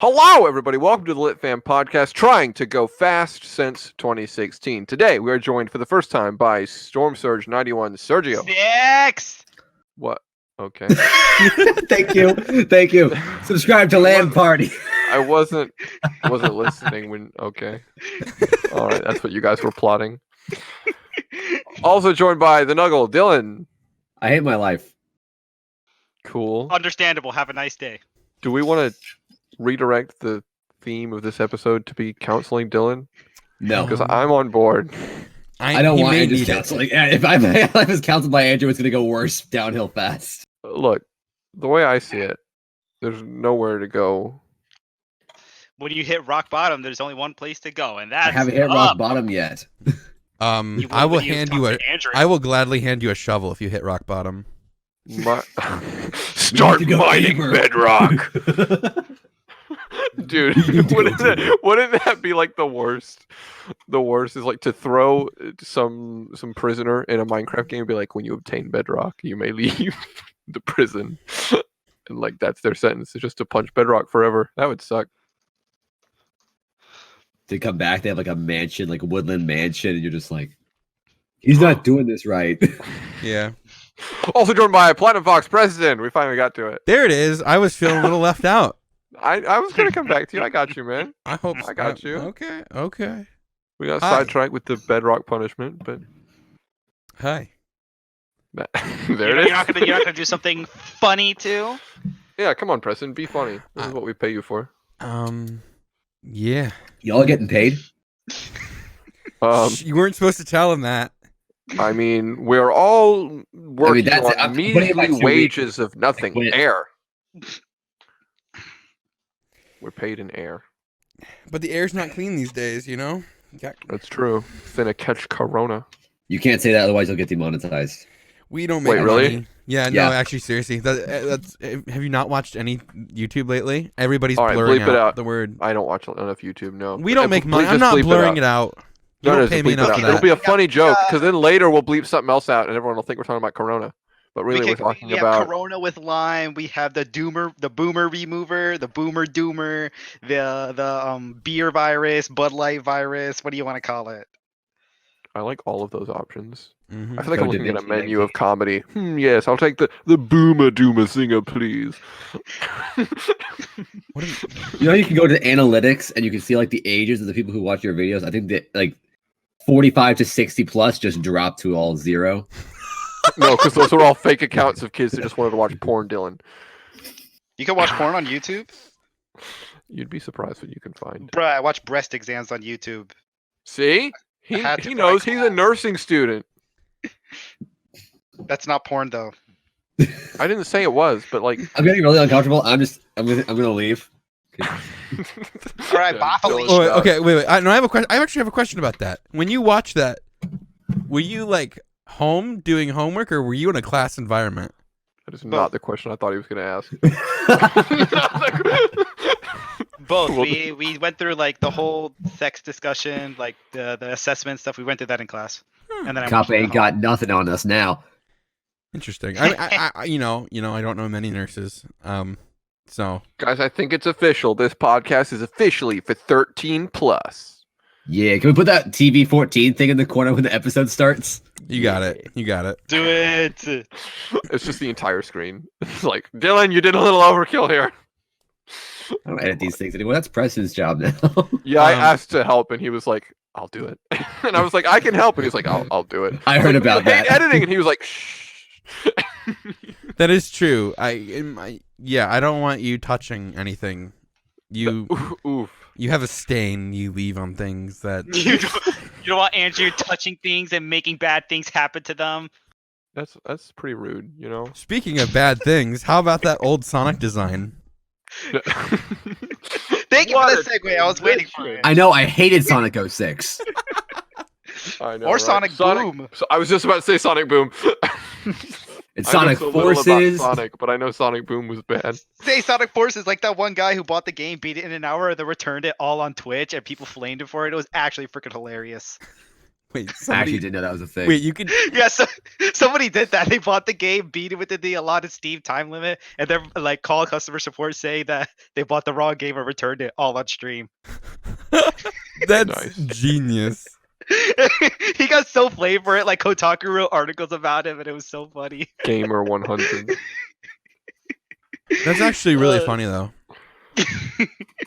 Hello, everybody. Welcome to the Lit Fam Podcast, trying to go fast since 2016. Today, we are joined for the first time by Storm Surge 91, Sergio. Six. What? Okay. Thank you. Subscribe to Land Party. I wasn't listening when. Okay. All right, that's what you guys were plotting. Also joined by the Nuggle, Dylan. I hate my life. Cool. Understandable. Have a nice day. Do we want to redirect the theme of this episode to be counseling Dylan? No, Because I'm on board. I don't want Andrew's counseling. If my life is counseled by Andrew, it's going to go worse downhill fast. Look, the way I see it, there's nowhere to go. When you hit rock bottom, there's only one place to go, and that's I haven't hit rock bottom yet. I will hand you I will gladly hand you a shovel if you hit rock bottom. Start mining bedrock. Dude, wouldn't that be like the worst? The worst is like to throw some prisoner in a Minecraft game and be like, when you obtain bedrock, you may leave the prison. And like that's their sentence, is just to punch bedrock forever. That would suck. They come back, they have like a mansion, like a woodland mansion, and you're just like, he's not doing this right. Yeah. Also joined by Platinum Fox Preston. We finally got to it. There it is. I was feeling a little left out. I was gonna come back to you. I got you, man. I hope I got you. Okay. We got Hi. sidetracked with the bedrock punishment, but Hi. there You're it is. not gonna do something funny too. Yeah, come on, Preston. Be funny. This is what we pay you for. Yeah. Y'all getting paid? You weren't supposed to tell him that. I mean, we're all working that's it. on I'm putting it measly like 2 wages of nothing. quit. Air. We're paid in air. But the air's not clean these days, you know? That's true. Finna catch corona. You can't say that, otherwise you'll get demonetized. We don't make Wait, really? money. Yeah, Yeah. no, actually, seriously. That's. Have you not watched any YouTube lately? Everybody's All right, blurring bleep it out. the word. I don't watch enough YouTube. No, We don't make money. Just I'm not bleep blurring it it out. You No, don't just pay me bleep it enough out. for It'll that. be a funny joke because then later we'll bleep something else out and everyone will think we're talking about Corona. But really, we're talking we have about Corona with lime. We have the boomer remover, the boomer doomer, the beer virus, Bud Light virus. What do you want to call it? I like all of those options. Mhm. I feel like Go I'm looking Da at a Vinci menu of 19. comedy. Yes, I'll take the boomer doomer singer, please. What am- You know, you can go to analytics and you can see like the ages of the people who watch your videos. I think that like 45 to 60 plus just dropped to all 0. No, because those are all fake accounts of kids who just wanted to watch porn, Dylan. You can watch porn on YouTube. You'd be surprised what you can find. Bruh, I watch breast exams on YouTube. See? I had to He for knows my he's a class. nursing student. That's not porn though. I didn't say it was, but like I'm getting really uncomfortable. I'm gonna leave. All right, bye, Dylan, Felicia. Oh, wait, stop. okay, wait. I have a question. I actually have a question about that. When you watch that, were you like home doing homework, or were you in a class environment? That is not the question I thought he was going to ask. Both. Well, We went through like the whole sex discussion, like the assessment stuff. We went through that in class, and then I Cop watched it at ain't home. got nothing on us now. Interesting. I you know, I don't know many nurses. So Guys, I think it's official. This podcast is officially for 13 plus. Yeah, can we put that TV 14 thing in the corner when the episode starts? you got it. You got it. Do it. It's just the entire screen. It's like, Dylan, you did a little overkill here. I don't edit these things anymore. That's Preston's job now. Yeah, I Um, asked to help, and he was like, I'll do it. And I was like, I can help. And he was like, I'll do it. I heard about I hate that. editing, and he was like, shh. That is true. I don't want you touching anything. You Oof. you have a stain you leave on things that You don't want Andrew touching things and making bad things happen to them. That's pretty rude, you know? Speaking of bad things, how about that old Sonic design? Thank you for What the a segue. I was waiting for it. I know, I hated Sonic 06. I know, Or right? Sonic Boom. So I was just about to say Sonic Boom. It's I know Sonic so little about Forces. Sonic, but I know Sonic Boom was bad. Say Sonic Forces, like that one guy who bought the game, beat it in an hour, and then returned it all on Twitch, and people flamed him for it. It was actually freaking hilarious. Wait, I actually somebody. didn't know that was a thing. Wait, you could. Yeah, so somebody did that. They bought the game, beat it within the allotted Steam time limit, and then like call customer support saying that they bought the wrong game and returned it all on stream. That's Nice. genius. He got so flamed for it. Like Kotaku wrote articles about him, and it was so funny. Gamer 100. That's actually really funny though.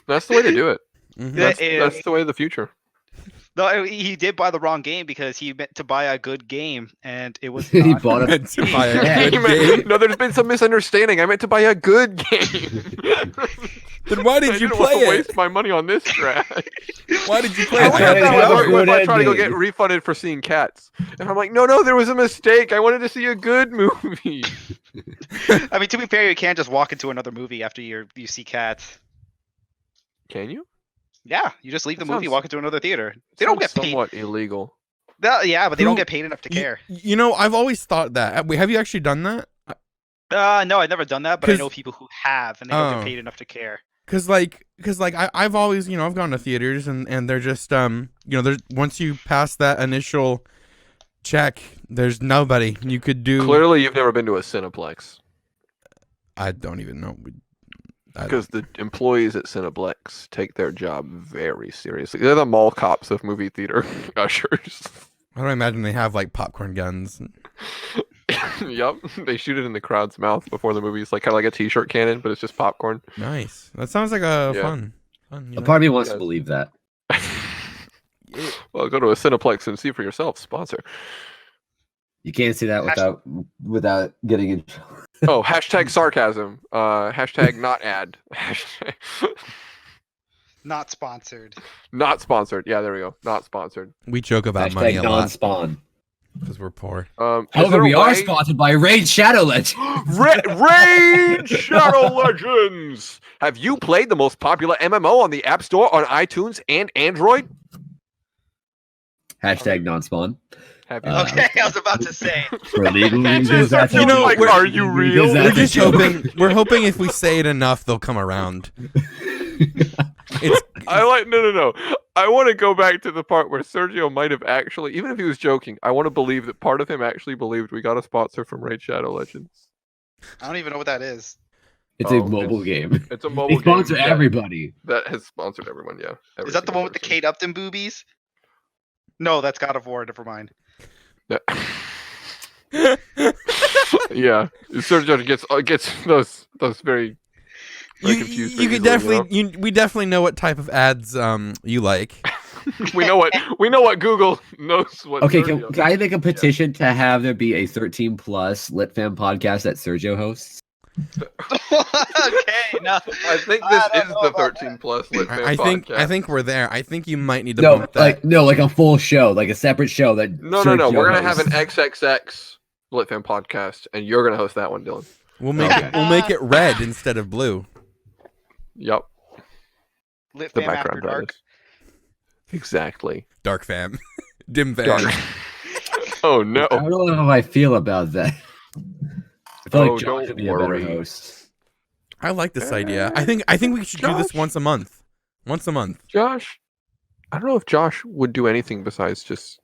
That's the way to do it. Mhm. Yeah. That's the way of the future. No, he did buy the wrong game because he meant to buy a good game, and it was He not. bought a Meant to buy a Yeah. good game. No, there's been some misunderstanding. I meant to buy a good game. Then why I did you didn't play want to it? waste my money on this trash. Why did you play I I wonder tried if to that have would a work good if I try to go ending. get refunded for seeing cats. And I'm like, no, there was a mistake. I wanted to see a good movie. I mean, to be fair, you can't just walk into another movie after you see cats. Can you? Yeah, you just leave the That movie, sounds- walk into another theater. They don't get Sounds paid. somewhat illegal. Yeah, but they don't Who- get paid enough to care. You know, I've always thought that. Wait, have you actually done that? No, I've never done that, but I 'Cause- know people who have, and they don't Oh. get paid enough to care. Cause I've always, I've gone to theaters and they're just, there's once you pass that initial check, there's nobody you could do. Clearly, you've never been to a Cineplex I don't even know. because the employees at Cineplex take their job very seriously. They're the mall cops of movie theater ushers. I don't imagine they have like popcorn guns. Yup, they shoot it in the crowd's mouth before the movie. It's like kind of like a T-shirt cannon, but it's just popcorn. Nice. That sounds like a Yeah. fun. A part of me wants to Yes. believe that. Well, go to a Cineplex and see for yourself. Sponsor. You can't see that without getting in trouble. Oh, hashtag sarcasm. Hashtag not ad. Hashtag Not sponsored. not sponsored. Yeah, there we go. Not sponsored. We joke about money Hashtag a lot non-spawn. because we're poor. Is However, there a we are way- sponsored by Raid Shadow Legends. Raid Shadow Legends. Have you played the most popular MMO on the App Store on iTunes and Android? Hashtag non-spawn. Have you? Okay, I was about to say. For legal Just reasons, that's you know, a- like, are you real? because We're that's a just joke. hoping. We're hoping if we say it enough, they'll come around. It's I like no. I want to go back to the part where Sergio might have actually, even if he was joking, I want to believe that part of him actually believed we got a sponsor from Raid Shadow Legends. I don't even know what that is. It's Oh, a mobile game. It's a They mobile sponsor game everybody. that has sponsored everyone. Yeah. every Is that the single one with the person. Kate Upton boobies? No, that's God of War. Never mind. Yeah. Yeah, Sergio gets those very confused. you could definitely we definitely know what type of ads you like. we know what Google knows what. Okay, Sergio- can I make a petition to have there be a 13 plus lit fam podcast that Sergio hosts? Okay, no. I think I this don't is know the about 13 plus lit fan I think podcast. we're there. I think you might need to No, bump that. like a full show, like a separate show that. No. Sergio We're gonna have an hosts. XXX lit fan podcast, and you're gonna host that one, Dylan. We'll make Okay. we'll make it red instead of blue. Yep, Lit the Fam After background. That Dark. is. Exactly. Dark fam, dim fam. Dark. Oh no. I don't know how I feel about that. I feel Oh, like Josh don't would be a better worry. host. I like this idea. I think we should do this Josh? once a month. Once a month. Josh, I don't know if Josh would do anything besides just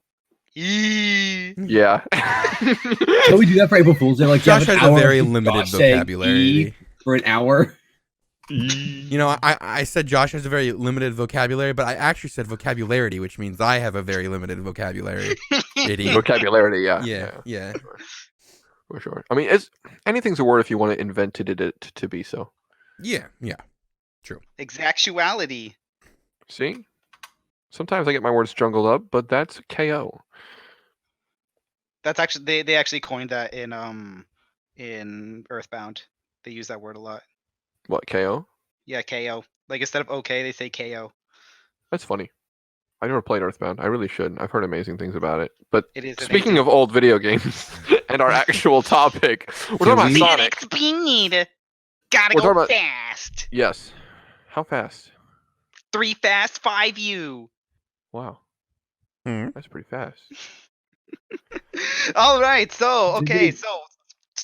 Eee. yeah. Can we do that for April Fool's Day? Like Josh have an has a hour very of limited Josh saying vocabulary. E for an hour. You know, I said Josh has a very limited vocabulary, but I actually said vocabulary, which means I have a very limited vocabulary. Idiot. Vocabulary, yeah. Yeah. For sure. I mean, anything's a word if you want to invent it to be so. Yeah. Exactuality. See? Sometimes I get my words jungled up, but that's KO. That's actually they actually coined that in Earthbound. They use that word a lot. What, KO? Yeah, KO. Like instead of okay, they say KO. That's funny. I never played Earthbound. I really should. I've heard amazing things about it. But It is. speaking of old video games and our actual topic, we're talking about we- Sonic. Speed. Gotta We're go talking about- fast. Yes. How fast? 3 fast, 5 you. Wow. Hmm. That's pretty fast. All right. So okay. So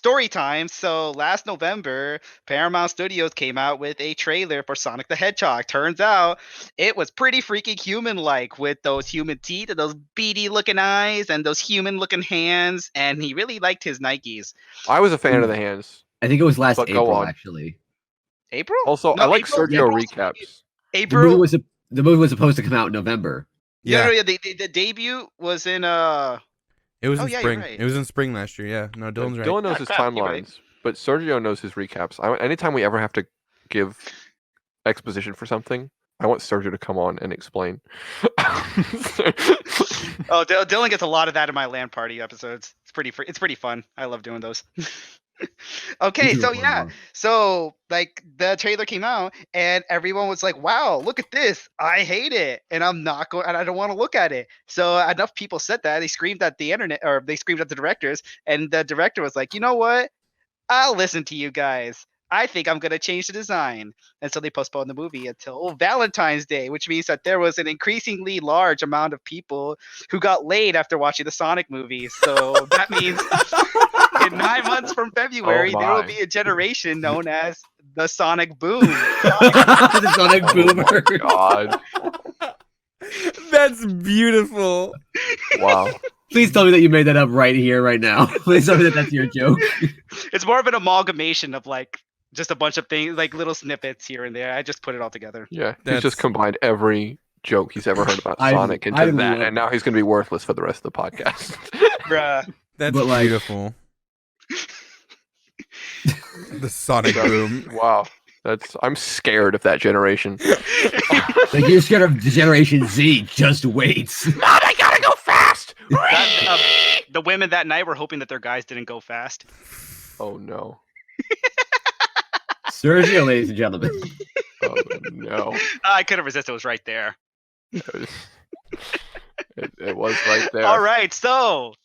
story time. So last November, Paramount Studios came out with a trailer for Sonic the Hedgehog. Turns out it was pretty freaking human-like with those human teeth and those beady-looking eyes and those human-looking hands. And he really liked his Nikes. I was a fan of the hands. I think it was last But go April on. actually. April? Also, No, I like April- Sergio April- recaps. April. The movie was supposed to come out in November. Yeah, No, the debut was in it was Oh, in yeah, you're spring. right. It was in spring last year. Yeah, no, Dylan's right. Dylan knows his crap, you're right. timelines, but Sergio knows his recaps. Anytime we ever have to give exposition for something, I want Sergio to come on and explain. Oh, Dylan gets a lot of that in my LAN party episodes. It's pretty fun. I love doing those. Okay, These are so fun, yeah, though. so like the trailer came out and everyone was like, "Wow, look at this! I hate it, and I'm not going, and I don't want to look at it." So enough people said that they screamed at the internet, or they screamed at the directors, and the director was like, "You know what? I'll listen to you guys. I think I'm gonna change the design." And so they postponed the movie until Valentine's Day, which means that there was an increasingly large amount of people who got laid after watching the Sonic movie. So that means in 9 months from February, there will my. be a generation known as the Sonic Boom. The Sonic Boomer. God, That's beautiful. wow. Please tell me that you made that up right here, right now. Please tell me that that's your joke. It's more of an amalgamation of like just a bunch of things, like little snippets here and there. I just put it all together. Yeah, he's That's- just combined every joke he's ever heard about I- Sonic into I that, love- and now he's going to be worthless for the rest of the podcast. Bruh. That's But, like- beautiful. The Sonic Boom. Wow, I'm scared of that generation. Like you're scared of Generation Z. Just wait. Mom, I gotta go fast. The women that night were hoping that their guys didn't go fast. Oh no. Sergio, ladies and gentlemen. Oh no. I couldn't resist. It was right there. It was right there. All right, so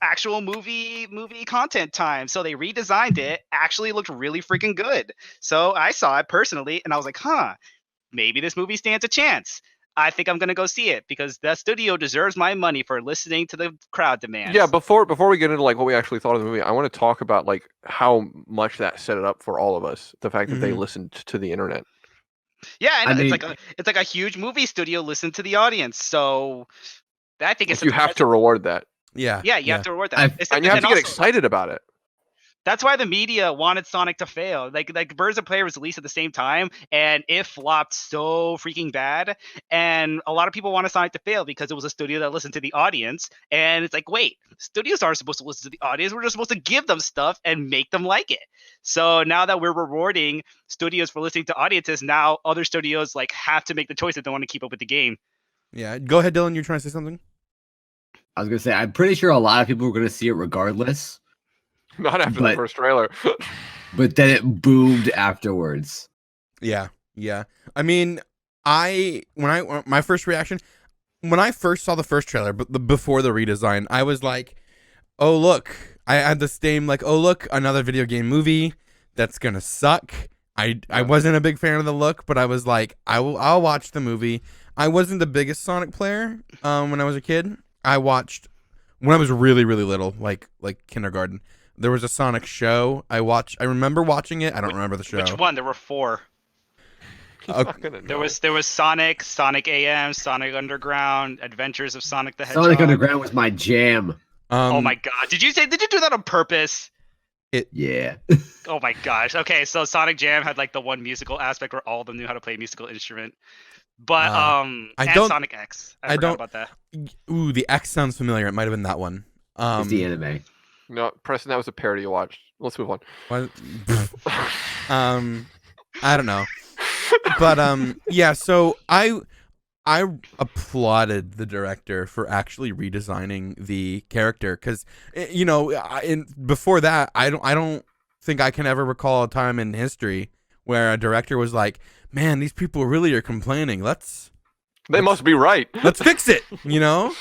actual movie content time. So they redesigned it. Actually looked really freaking good. So I saw it personally, and I was like, maybe this movie stands a chance. I think I'm gonna go see it because that studio deserves my money for listening to the crowd demands. Yeah, before we get into like what we actually thought of the movie, I want to talk about like how much that set it up for all of us. The fact that they Mhm. listened to the internet. Yeah, I and mean- it's like a huge movie studio listened to the audience. So I think it's You have to reward that, Yeah. Yeah, you have to reward that. I've- It's- and you have to get also- excited about it. That's why the media wanted Sonic to fail. Like Birds of Prey was released at the same time, and it flopped so freaking bad. And a lot of people wanted Sonic to fail because it was a studio that listened to the audience. And it's like, wait, studios aren't supposed to listen to the audience. We're just supposed to give them stuff and make them like it. So now that we're rewarding studios for listening to audiences, now other studios like have to make the choice if they want to keep up with the game. Yeah. Go ahead, Dylan. You're trying to say something? I was gonna say, I'm pretty sure a lot of people were gonna see it regardless, Not after the But- first trailer. but then it boomed afterwards. Yeah. Yeah. I mean, my first reaction when I first saw the first trailer, but before the redesign, I was like, "Oh look!" I had the same like, "Oh look, another video game movie that's gonna suck." I wasn't a big fan of the look, but I was like, I'll watch the movie. I wasn't the biggest Sonic player when I was a kid. I watched when I was really little, like kindergarten. There was a Sonic show. I remember watching it. I don't remember the show. Which one? There were 4. He's not gonna There know. was Sonic AM, Sonic Underground, Adventures of Sonic the Hedgehog. Sonic Underground was my jam. Oh my god. Did you do that on purpose? Yeah. Oh my gosh. Okay, so Sonic Jam had like the one musical aspect where all of them knew how to play a musical instrument. But I and don't- Sonic X. I forgot don't- about that. Ooh, the X sounds familiar. It might have been that one. It's the anime. No, Preston, that was a parody you watched. Let's move on. What? I don't know. But yeah, so I applauded the director for actually redesigning the character cuz before that I don't think I can ever recall a time in history where a director was like, "Man, these people really are complaining. Let's They must be right. fix it," you know?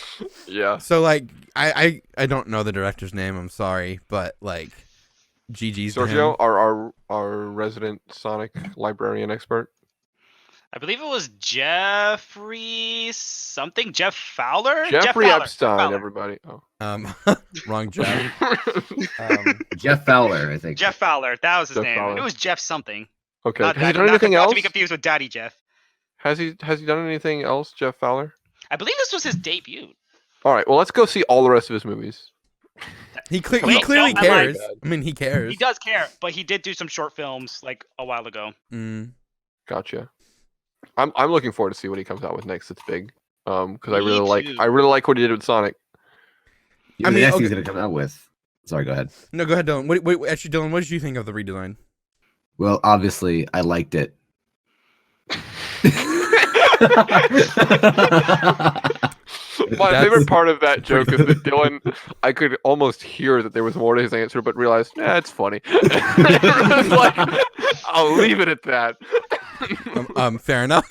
Yeah. So like I don't know the director's name, I'm sorry, but like GG's to him. Sergio, our resident Sonic librarian expert. I believe it was Jeffrey something. Jeff Fowler. Jeffrey Fowler. Epstein, Fowler. everybody. Oh. Wrong Jeff. Jeff Fowler, I think. Jeff Fowler. That was his Jeff name. Fowler. It was Jeff something. Okay. Not, Has he Daddy, done anything not else? to be confused with Daddy Jeff. Has he done anything else, Jeff Fowler? I believe this was his debut. All right. Well, let's go see all the rest of his movies. He Wait, clearly no, cares. I lied. I mean, he cares. He does care, but he did do some short films like a while ago. Mm. Gotcha. I'm looking forward to see what he comes out with next. It's big. Because I Me really like what he did with Sonic. I mean, next okay. he's gonna come out with. Sorry, go ahead. No, go ahead, Dylan. Wait, actually, Dylan, what did you think of the redesign? Well, obviously, I liked it. My That's favorite part of that joke is that Dylan, I could almost hear that there was more to his answer, but realized, it's funny. It's like, I'll leave it at that. Fair enough.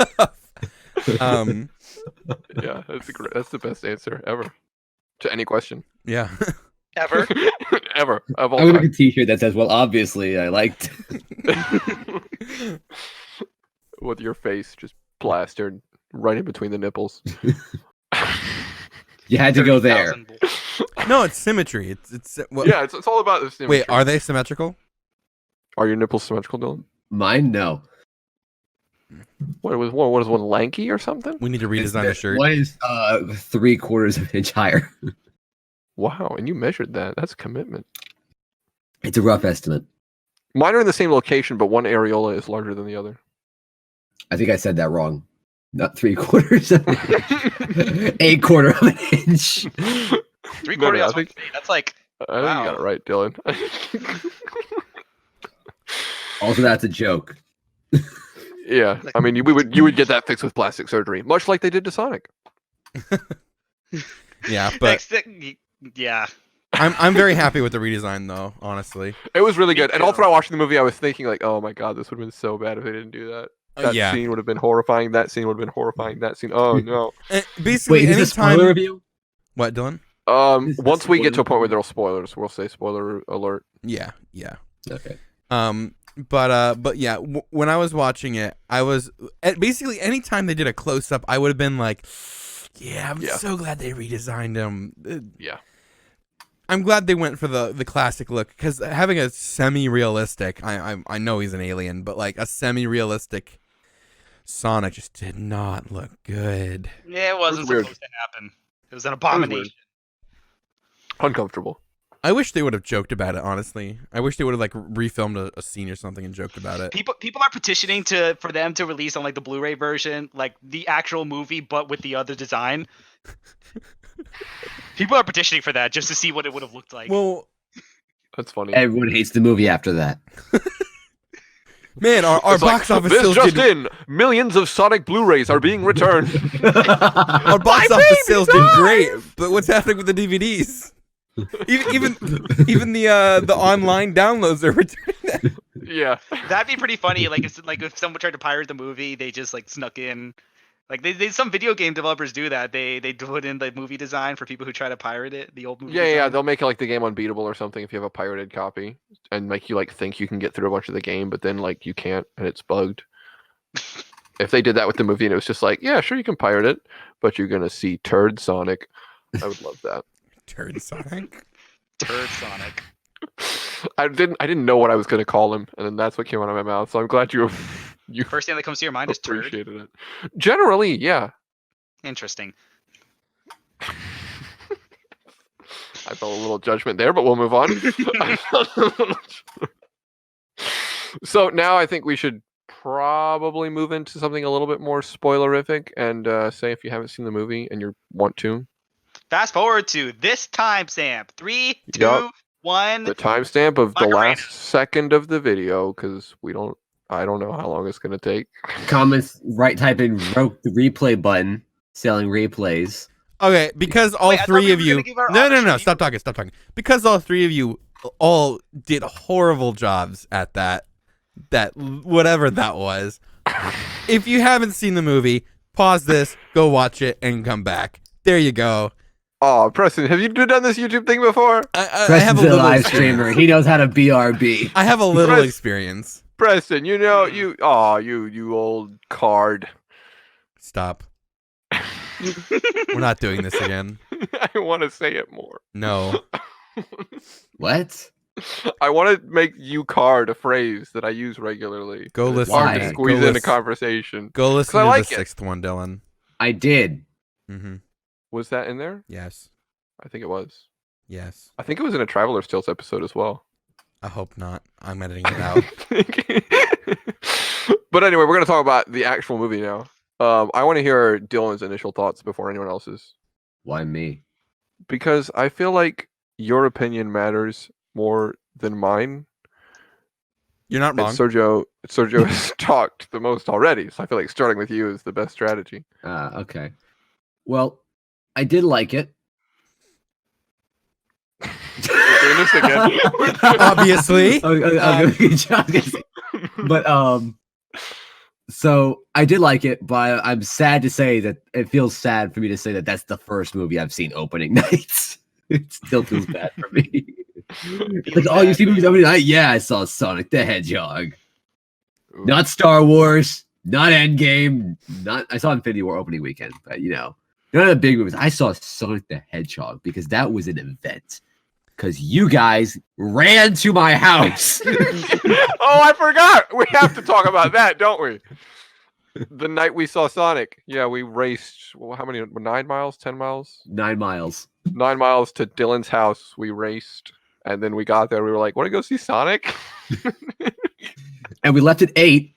Yeah, that's the best answer ever to any question Yeah. Ever? ever of all I'm gonna time. make a T-shirt that says, "Well, obviously, I liked." With your face just plastered right in between the nipples. You had to go there. 30,000 bull- No, it's symmetry. It's well, Yeah, it's all about this. Wait, are they symmetrical? Are your nipples symmetrical, Dylan? Mine, no. What is one lanky or something? We need to redesign the shirt. One is 3/4 of an inch higher. Wow, and you measured that. That's a commitment. It's a rough estimate. Mine are in the same location, but one areola is larger than the other. I think I said that wrong. Not 3/4 of an inch. 1/4 of an inch. 3/4 No, I ounce think- weight. That's like I think Wow. you got it right, Dylan. Also, that's a joke. Yeah, I mean, you would get that fixed with plastic surgery, much like they did to Sonic. Yeah, but yeah. I'm very happy with the redesign though, honestly. It was really Me good, and too. all throughout watching the movie, I was thinking like, "Oh my god, this would have been so bad if they didn't do that. That Yeah. scene would have been horrifying. That scene would have been horrifying. That scene, oh no." Basically, Wait, is this a anytime. spoiler review? What, Dylan? Is this Once we get to a spoiler? point where there are spoilers, we'll say spoiler alert. Yeah. Okay. But yeah, when I was watching it, I was basically anytime they did a close up, I would have been like, "Yeah, I'm Yeah. so glad they redesigned him." Yeah. I'm glad they went for the classic look because having a semi-realistic, I know he's an alien, but like a semi-realistic Sonic just did not look good. Yeah, it wasn't weird. supposed to happen. It was an abomination. Uncomfortable. I wish they would have joked about it. Honestly, I wish they would have like refilmed a scene or something and joked about it. People are petitioning for them to release on like the Blu-ray version, like the actual movie, but with the other design. People are petitioning for that just to see what it would have looked like. Well, That's funny. Everyone hates the movie after that. man, our It's like, box office this sales just did. in: millions of Sonic Blu-rays are being returned. Our box office sales did great, but what's happening with the DVDs? Even the online downloads are returning that. Yeah. That'd be pretty funny. Like if someone tried to pirate the movie, they just like snuck in. Like they some video game developers do that. They put in the movie design for people who try to pirate it. The old movie. Yeah, design. they'll make it like the game unbeatable or something if you have a pirated copy, and make you like think you can get through a bunch of the game, but then like you can't, and it's bugged. If they did that with the movie and it was just like, yeah, sure you can pirate it, but you're gonna see Turd Sonic, I would love that. Turd Sonic. Turd Sonic. I didn't know what I was gonna call him, and then that's what came out of my mouth. So I'm glad you First thing that comes to your mind is turd. appreciated it. Generally, yeah. Interesting. I felt a little judgment there, but we'll move on. So now I think we should probably move into something a little bit more spoilerific and say if you haven't seen the movie and you want to. Fast forward to this timestamp. 3, 2, Yup. 1. The timestamp of the Macarena. last second of the video, because I don't know how long it's gonna take. Comments, type in the replay button, selling replays. Okay, because all Wait, I thought three we of were you. gonna give our No, honest review. stop talking. Because all three of you all did horrible jobs at that whatever that was. If you haven't seen the movie, pause this, go watch it, and come back. There you go. Oh, Preston, have you done this YouTube thing before? I have a Preston's a little live experience. streamer. He knows how to BRB. I have a little Press- experience. Preston, you old card. Stop. We're not doing this again. I want to say it more. No. What? I want to make you card a phrase that I use regularly. Go It's listen. hard Why? to Go squeeze into listen. conversation. Go listen 'Cause I to like the it. 6th one, Dylan. I did. Mm-hmm. Was that in there? Yes. I think it was. Yes. I think it was in a Traveler's Tales episode as well. I hope not. I'm editing it out. But anyway, we're going to talk about the actual movie now. I want to hear Dylan's initial thoughts before anyone else's. Why me? Because I feel like your opinion matters more than mine. You're not And wrong. Sergio has talked the most already, so I feel like starting with you is the best strategy. Okay. Well, I did like it. We're doing this again. Obviously. But so I did like it, but I'm sad to say that it feels sad for me to say that that's the first movie I've seen opening nights. It still feels bad for me. Like, oh, you see movies opening night? Yeah, I saw Sonic the Hedgehog. Ooh. Not Star Wars, not Endgame, not I saw Infinity War opening weekend, but none of the big movies. I saw Sonic the Hedgehog because that was an event. Because you guys ran to my house. Oh, I forgot. We have to talk about that, don't we? The night we saw Sonic. Yeah, we raced, how many? 9 miles? 10 miles? 9 miles. 9 miles to Dylan's house. We raced. And then we got there. We were like, want to go see Sonic? And we left at 8,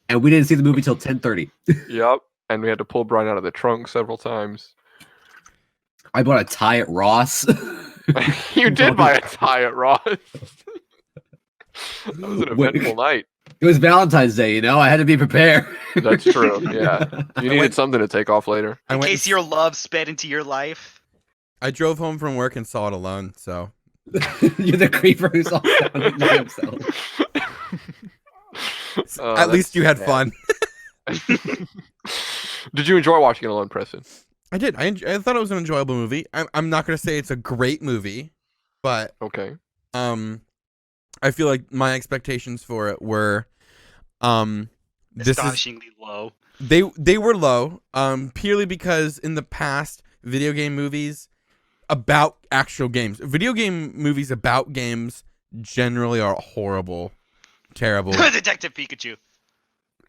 and we didn't see the movie till 10:30. Yep. And we had to pull Brian out of the trunk several times. I bought a tie at Ross. You did buy a tie at Ross. That was an eventful night. It was Valentine's Day, I had to be prepared. That's true. Yeah. You needed something to take off later. I In went. case your love sped into your life. I drove home from work and saw it alone. So You're the creeper who saw it by himself. at least you had sad. fun. Did you enjoy watching it alone, Preston? I did. I thought it was an enjoyable movie. I'm not gonna say it's a great movie, but Okay. I feel like my expectations for it were, Astonishingly low. they were low, purely because in the past video game movies about actual games, video game movies about games generally are horrible, terrible. Detective Pikachu.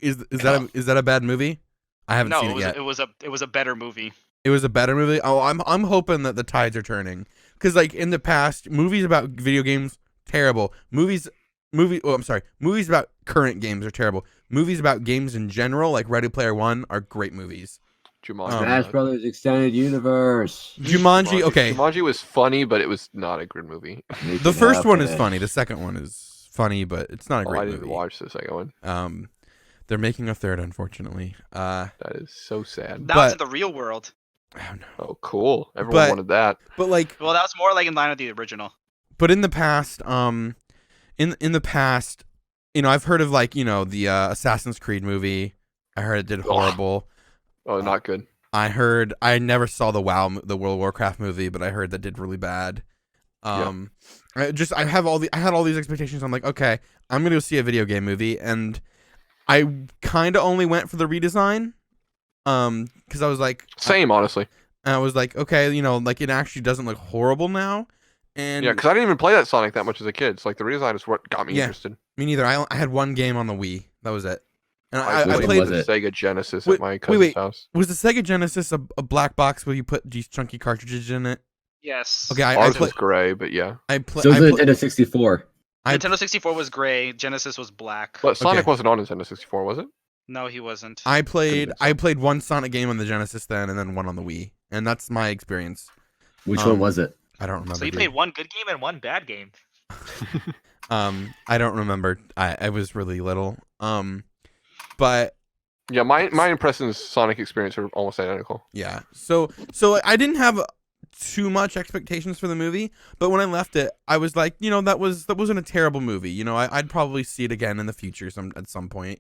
Is that a bad movie? I haven't No, seen it yet. it was a better movie. It was a better movie. Oh, I'm hoping that the tides are turning, because like in the past, movies about video games terrible. Movies about current games are terrible. Movies about games in general, like Ready Player One, are great movies. Jumanji. Smash Brothers Extended Universe. Jumanji, okay. Jumanji was funny, but it was not a good movie. The first one is funny. The second one is funny, but it's not a Oh, great I didn't movie. watch the second one. They're making a third, unfortunately. That is so sad. That was in the real world. Oh no. Oh, cool. Everyone But- wanted that. But like, Well, that was more like in line with the original. but in the past, in the past, I've heard of like, the Assassin's Creed movie. I heard it did horrible. Oh, not good. I never saw the World of Warcraft movie, but I heard that did really bad. I had all these expectations. I'm like, okay, I'm gonna go see a video game movie, and I kind of only went for the redesign, because I was like, Same, honestly. I was like, okay, like it actually doesn't look horrible now, and Yeah, because I didn't even play that Sonic that much as a kid. So like the redesign is what got me Yeah. interested. me neither. I had one game on the Wii. That was it, and I Which I one played. was the it? Sega Genesis Wait, at my wait, cousin's wait. house. Was the Sega Genesis a black box where you put these chunky cartridges in it? Yes. Okay, I Ours play- was gray, but yeah. I play. So is the Nintendo 64. Nintendo 64 was gray. Genesis was black. But Sonic Okay. wasn't on Nintendo 64, was it? No, he wasn't. I played Could've been I played one Sonic game on the Genesis then, and then one on the Wii, and that's my experience. Which Um, one was it? I don't remember. So you dude. played one good game and one bad game. I don't remember. I was really little. But Yeah, my Preston's Sonic experience are almost identical. yeah. So I didn't have too much expectations for the movie, but when I left it, I was like, that wasn't a terrible movie. I'd probably see it again in the future at some point.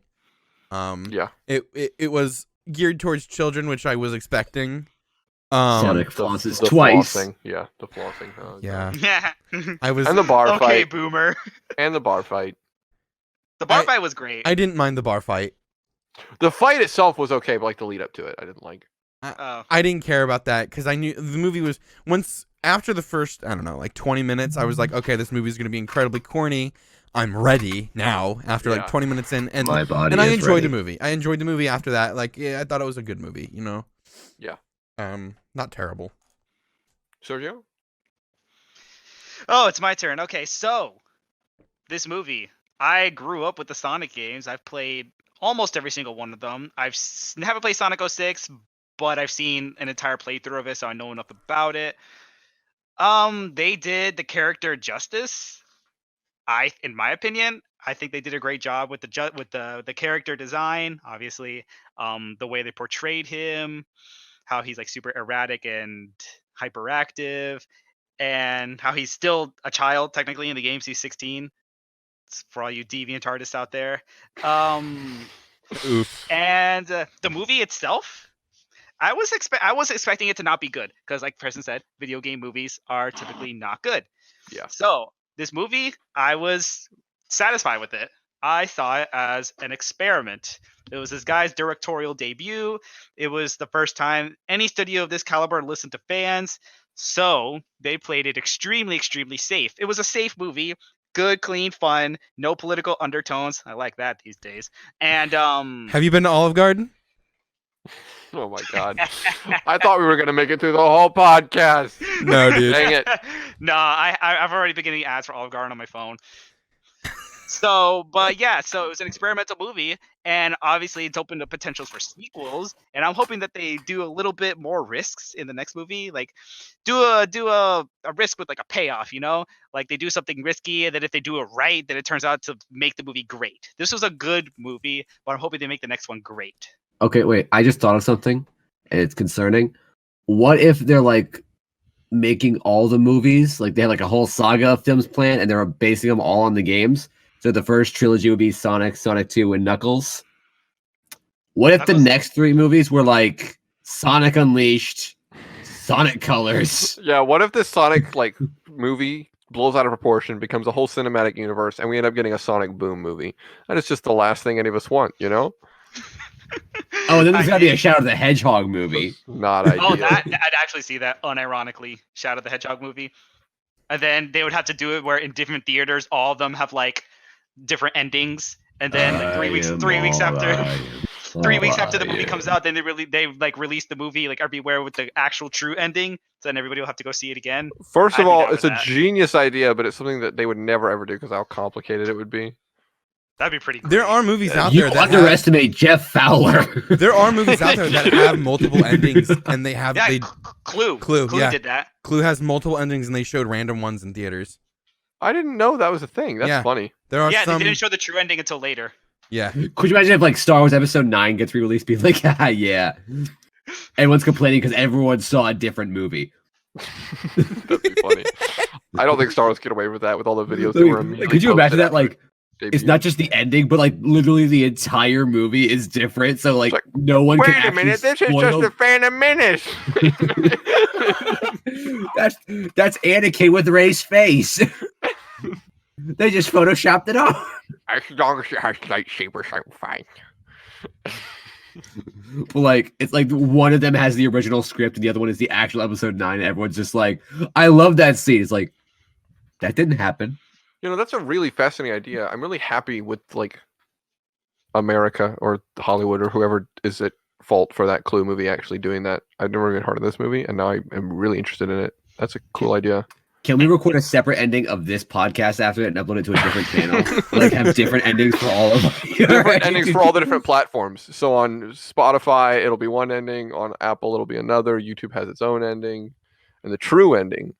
Yeah. It was geared towards children, which I was expecting. Sonic The- flosses the twice. flossing. Yeah, the flossing. Oh, Yeah, Yeah. I was. And the bar Okay, fight. boomer. And the bar fight. The bar I- fight was great. I didn't mind the bar fight. The fight itself was okay, but like the lead up to it, I didn't like. I didn't care about that because I knew the movie was once after the first, I don't know, like 20 minutes. I was like, okay, this movie is going to be incredibly corny. I'm ready now after like 20 minutes in, and My body and I is enjoyed ready. the movie. I enjoyed the movie after that. Like, yeah, I thought it was a good movie. You know. Yeah. Not terrible. Sergio? Oh, it's my turn. Okay, so this movie, I grew up with the Sonic games. I've played almost every single one of them. Haven't played Sonic 06, but I've seen an entire playthrough of it, so I know enough about it. They did the character justice. In my opinion, I think they did a great job with the character design. Obviously, the way they portrayed him, how he's like super erratic and hyperactive, and how he's still a child technically in the games. He's 16. For all you deviant artists out there. Oof. And the movie itself, I was expecting it to not be good because, like Preston said, video game movies are typically not good. Yeah. So this movie, I was satisfied with it. I saw it as an experiment. It was this guy's directorial debut. It was the first time any studio of this caliber listened to fans. So they played it extremely, extremely safe. It was a safe movie. Good, clean, fun, no political undertones. I like that these days. And Have you been to Olive Garden? Oh my god. I thought we were gonna make it through the whole podcast. No, dude. Dang it. No, I've already been getting ads for Olive Garden on my phone. So it was an experimental movie, and obviously it's open to potentials for sequels. And I'm hoping that they do a little bit more risks in the next movie, like do a risk with like a payoff, you know, like they do something risky, and then if they do it right, then it turns out to make the movie great. This was a good movie, but I'm hoping they make the next one great. Okay, wait. I just thought of something, and it's concerning. What if they're like making all the movies, like they had like a whole saga of films planned, and they're basing them all on the games? So the first trilogy would be Sonic, Sonic 2, and Knuckles. What if the next three movies were like Sonic Unleashed, Sonic Colors? Yeah, what if this Sonic like movie blows out of proportion, becomes a whole cinematic universe, and we end up getting a Sonic Boom movie? That is just the last thing any of us want, you know? Oh, then there's gotta be a Shadow of the Hedgehog movie. Not ideal. Oh, I'd actually see that unironically, Shadow of the Hedgehog movie. And then they would have to do it where in different theaters, all of them have like different endings. And then 3 weeks after 3 weeks after the movie comes out, then they release the movie like everywhere with the actual true ending. So then everybody will have to go see it again. First of all, it's a genius idea, but it's something that they would never ever do because how complicated it would be. That'd be pretty cool. There are movies out You there that underestimate Jeff Fowler. there are movies out there that have multiple endings, and they have Clue. Clue Did that. Clue has multiple endings, and they showed random ones in theaters. I didn't know that was a thing. That's funny. There are They didn't show the true ending until later. Yeah. Could you imagine if like Star Wars Episode 9 gets re-released, being like, ah, yeah. Everyone's complaining because everyone saw a different movie. That'd be funny. I don't think Star Wars get away with that with all the videos that were immediately Could you imagine posted that? Like, debut. it's not just the ending, but like literally the entire movie is different. So like, like, no one can Wait a actually minute, this is spoil- just the Phantom Menace. that's Anakin with Rey's face. They just photoshopped it off. As long as it has lightsabers, I'm fine. Like, it's like one of them has the original script and the other one is the actual episode 9, and everyone's just like, I love that scene. It's like, that didn't happen. You know, that's a really fascinating idea. I'm really happy with like America or Hollywood or whoever is at fault for that Clue movie actually doing that. I've never even heard of this movie, and now I am really interested in it. That's a cool idea. Can we record a separate ending of this podcast after it and upload it to a different channel? Like, have different endings for all of them. Different endings for all the different platforms. So on Spotify, it'll be one ending. On Apple, it'll be another. YouTube has its own ending. And the true ending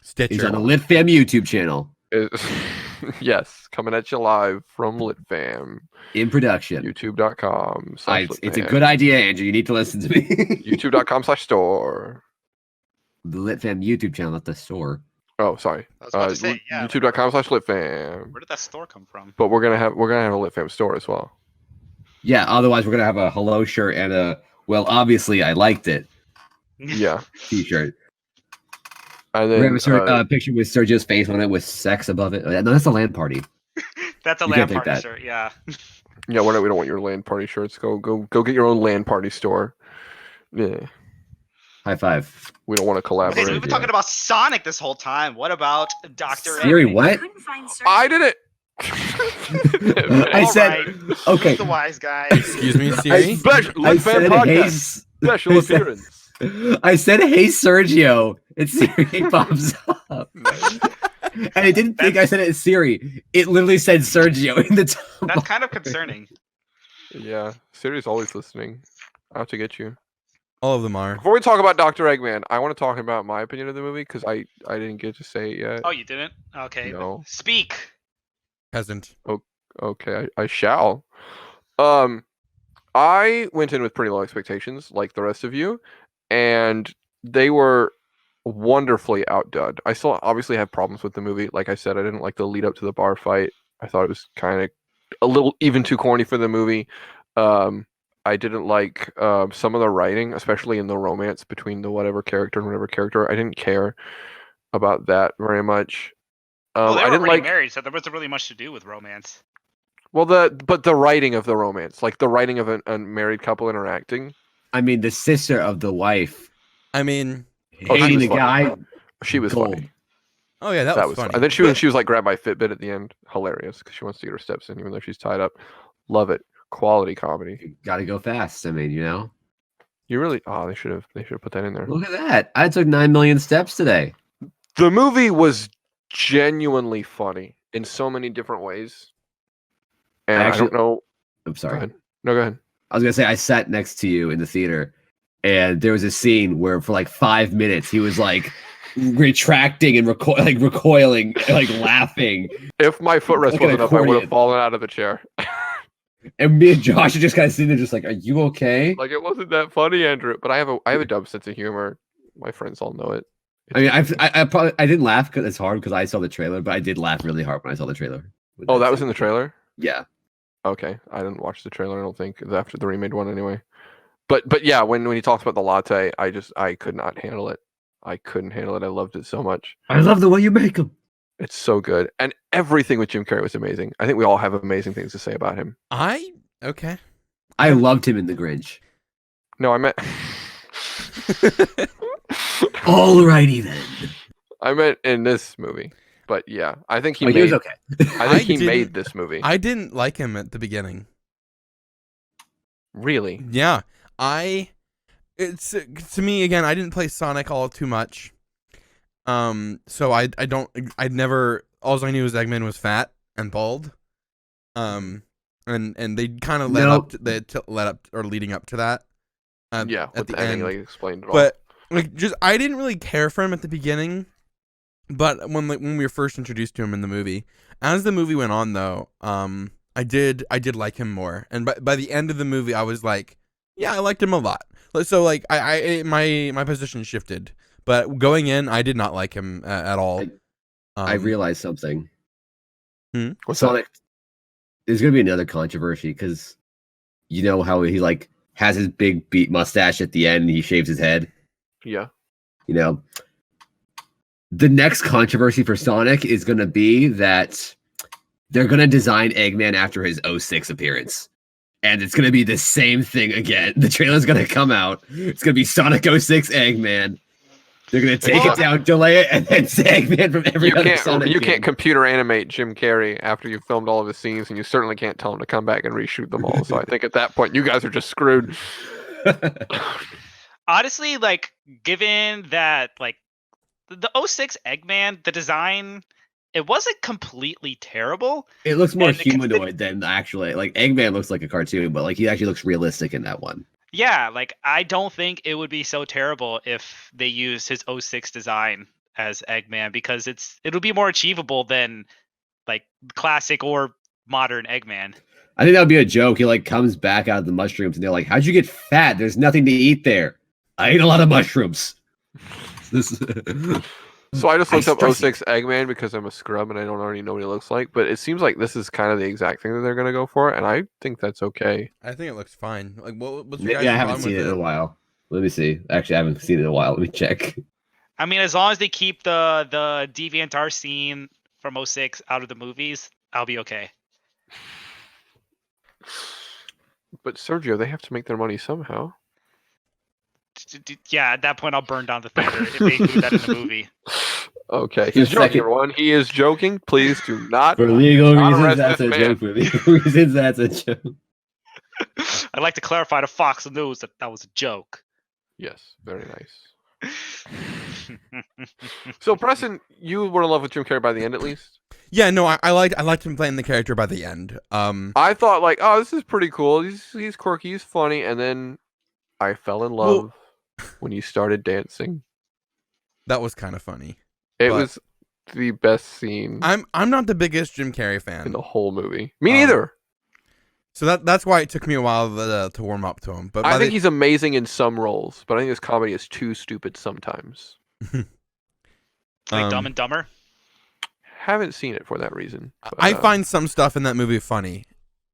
Stitcher. He's on the LitFam YouTube channel. is, yes, coming at you live from LitFam. In production. YouTube.com. It's a good idea, Andrew. You need to listen to me. YouTube.com/store. The LitFam YouTube channel, not the store. Oh, sorry. I was about to say, yeah. YouTube.com/LitFam. Where did that store come from? But we're gonna have a LitFam store as well. Yeah, otherwise we're gonna have a hello shirt and a obviously I liked it Yeah. t-shirt. And We're then gonna have a picture with Sergio's face on it with sex above it. No, that's a LAN party. That's a You LAN can't take party that. shirt, yeah. Yeah, we don't want your LAN party shirts. Go get your own LAN party store. Yeah, High five. we don't want to Okay, so collaborate. we've been talking about Sonic this whole time. What about Dr. Siri, Eggman? what? I did it. I All said, right. okay. Who's the wise guy? Excuse me, Siri. Special I Lit Fan said, Podcast special I said- appearance. I said, hey, Sergio. And Siri pops up. And it didn't think I said it as Siri. It literally said Sergio in the top. That's kind of concerning. Yeah, Siri's always listening. I have to get you. All of them are. Before we talk about Dr. Eggman, I want to talk about my opinion of the movie because I didn't get to say it yet. Oh, you didn't? Okay. No. Speak. Peasant. Okay, I shall. I went in with pretty low expectations, like the rest of you, and they were wonderfully outdone. I still obviously have problems with the movie. Like I said, I didn't like the lead up to the bar fight. I thought it was kind of a little even too corny for the movie. I didn't like some of the writing, especially in the romance between the whatever character and whatever character. I didn't care about that very much. Well, they I were didn't already like married, so there wasn't really much to do with romance. well the writing of the romance, like the writing of a married couple interacting. I mean, the sister of the wife I mean, Oh, she hating was the funny. guy. She was Gold. funny. oh yeah, that was funny. And then she was like grabbed by Fitbit at the end. Hilarious because she wants to get her steps in even though she's tied up. Love it. Quality comedy. Got to go fast. I mean, you know. You really they should have put that in there. Look at that. I took 9 million steps today. The movie was genuinely funny in so many different ways. And I Actually- don't know. I'm Go sorry. ahead. No, go ahead. I was going to say, I sat next to you in the theater, and there was a scene where for like 5 minutes, he was like retracting and recoiling, like laughing. If my footrest Like an wasn't up, I would accordion. have fallen out of the chair. And me and Josh are just kind of sitting there, just like, "Are you okay?" Like it wasn't that funny, Andrew. But I have a dumb sense of humor. My friends all know it. I mean, I probably I didn't laugh because it's hard because I saw the trailer, but I did laugh really hard when I saw the trailer. Oh, that was in the trailer? Yeah. Okay, I didn't watch the trailer. I don't think after the remade one anyway. But yeah, when he talks about the latte, I could not handle it. I couldn't handle it. I loved it so much. I love the way you make them. It's so good, and everything with Jim Carrey was amazing. I think we all have amazing things to say about him. Okay. I loved him in The Grinch. No, I meant Alrighty then. I meant in this movie. But yeah, I think he He was made. okay. I I think he didn't- made this movie. I didn't like him at the beginning. Really? Yeah. It's to me again, I didn't play Sonic all too much. So I never, all I knew was Eggman was fat and bald. And they kind of led Nope. up or leading up to that. Yeah. At With the the ending, end. like explained it all. But like just I didn't really care for him at the beginning, but when we were first introduced to him in the movie, as the movie went on though, I did like him more, and by the end of the movie, I was like, yeah, I liked him a lot. So like my position shifted, but going in, I did not like him at all. I realized something. What's that? Sonic. There's gonna be another controversy because you know how he like has his big beat mustache at the end and he shaves his head. Yeah. You know, the next controversy for Sonic is gonna be that they're gonna design Eggman after his 06 appearance. And it's gonna be the same thing again. The trailer's gonna come out. It's gonna be Sonic 06 Eggman. They're gonna take Well, it down, delay it, and then say Eggman from every other Sonic You game. can't computer animate Jim Carrey after you've filmed all of his scenes, and you certainly can't tell him to come back and reshoot them all. So I think at that point, you guys are just screwed. Honestly, like, given that, like, the 06 Eggman, the design, it wasn't completely terrible. It looks more And the consi- humanoid than actually like Eggman looks like a cartoon, but like he actually looks realistic in that one. Yeah, like, I don't think it would be so terrible if they used his 06 design as Eggman, because it'll be more achievable than, like, classic or modern Eggman. I think that would be a joke. He like comes back out of the mushrooms and they're like, "How'd you get fat? There's nothing to eat there. I ate a lot of mushrooms." This So I just I looked up stress 06 Eggman because I'm a scrub and I don't already know what he looks like. But it seems like this is kind of the exact thing that they're going to go for, and I think that's okay. I think it looks fine. Like, what's your guys' yeah, I haven't problem seen with it in a while. Let me see. Actually, I haven't seen it in a while. Let me check. I mean, as long as they keep the DeviantArt scene from 06 out of the movies, I'll be okay. But Sergio, they have to make their money somehow. Yeah, at that point, I'll burn down the theater if they include that in the movie. Okay, For he's a joking, second. everyone. He is joking. Please do not. For legal not reasons, arrest that's a this joke. For legal reasons, that's a joke. I'd like to clarify to Fox News that that was a joke. Yes, very nice. So, Preston, you were in love with Jim Carrey by the end, at least. Yeah, no, I liked him playing the character by the end. I thought, like, oh, this is pretty cool. He's quirky, he's funny, and then I fell in love when he started dancing. That was kind of funny. It But- was the best scene I'm not the biggest Jim Carrey in fan, the whole movie. Me neither. so that's why it took me a while to warm up to him. But I think he's amazing in some roles, but I think his comedy is too stupid sometimes. Like Dumb and Dumber. Haven't seen it for that reason. But, I find some stuff in that movie funny.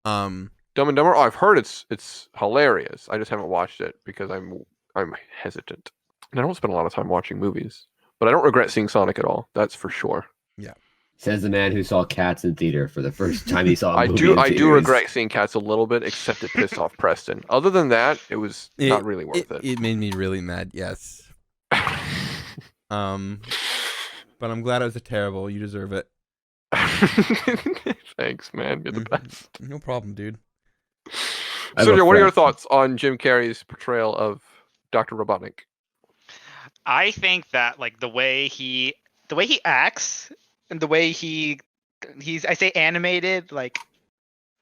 Dumb and Dumber. Oh, I've heard it's hilarious. I just haven't watched it because I'm hesitant, and I don't spend a lot of time watching movies. But I don't regret seeing Sonic at all. That's for sure. Says the man who saw Cats in theater for the first time he saw a I movie do in I do theaters. regret seeing Cats a little bit, except it pissed off Preston. Other than that, it was not really worth it. It made me really mad. Yes. But I'm glad it was a terrible. You deserve it. Thanks, man. You're the best. No problem, dude. I have a Sergio, what are your friend- thoughts on Jim Carrey's portrayal of Dr. Robotnik? I think that like the way he acts and the way he's I say animated, like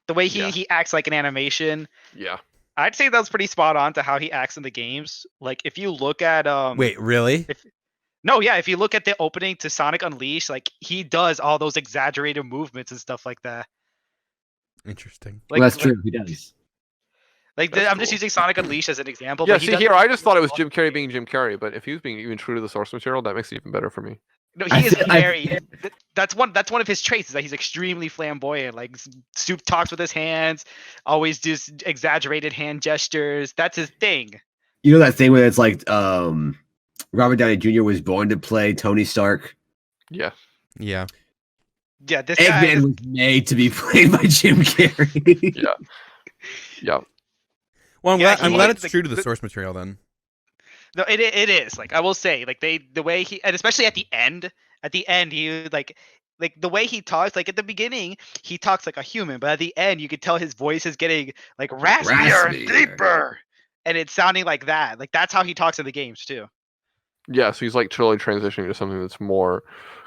the way Yeah. he acts like an animation. Yeah. I'd say that's pretty spot on to how he acts in the games. Like if you look at Wait, really? No, yeah, if you look at the opening to Sonic Unleashed, like he does all those exaggerated movements and stuff like that. Interesting. Like, Well, that's true. He does. Like That's I'm just cool. using Sonic Unleashed as an example. Yeah, but he see does- here, I just thought it was Jim Carrey being Jim Carrey, but if he was being even true to the source material, that makes it even better for me. No, I he is feel- I- very. That's one of his traits is that he's extremely flamboyant. Like Soup talks with his hands, always does exaggerated hand gestures. That's his thing. You know that thing where it's like Robert Downey Jr. was born to play Tony Stark. Yeah. Yeah. Yeah, this guy. Eggman was made to be played by Jim Carrey. Yeah. Yeah. Well, I'm Yeah, glad, I'm he- glad it's the- true to the the- source material then. No, it is. Like I will say, like the way he, and especially at the end he like the way he talks. Like at the beginning he talks like a human, but at the end you could tell his voice is getting like raspier and Raspier. deeper, and it's sounding like that. Like that's how he talks in the games too. Yeah, so he's like totally transitioning to something that's more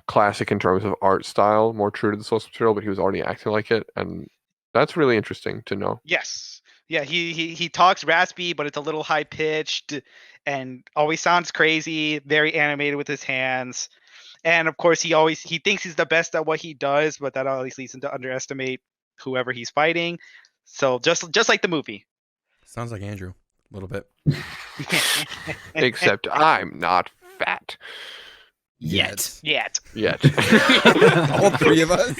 classic in terms of art style, more true to the source material, but he was already acting like it, and that's really interesting to know. Yes. Yeah, he talks raspy, but it's a little high pitched and always sounds crazy, very animated with his hands. And of course he thinks he's the best at what he does, but that always leads him to underestimate whoever he's fighting. So just like the movie. Sounds like Andrew a little bit. Except I'm not fat Yet. Yet. yet. All three of us.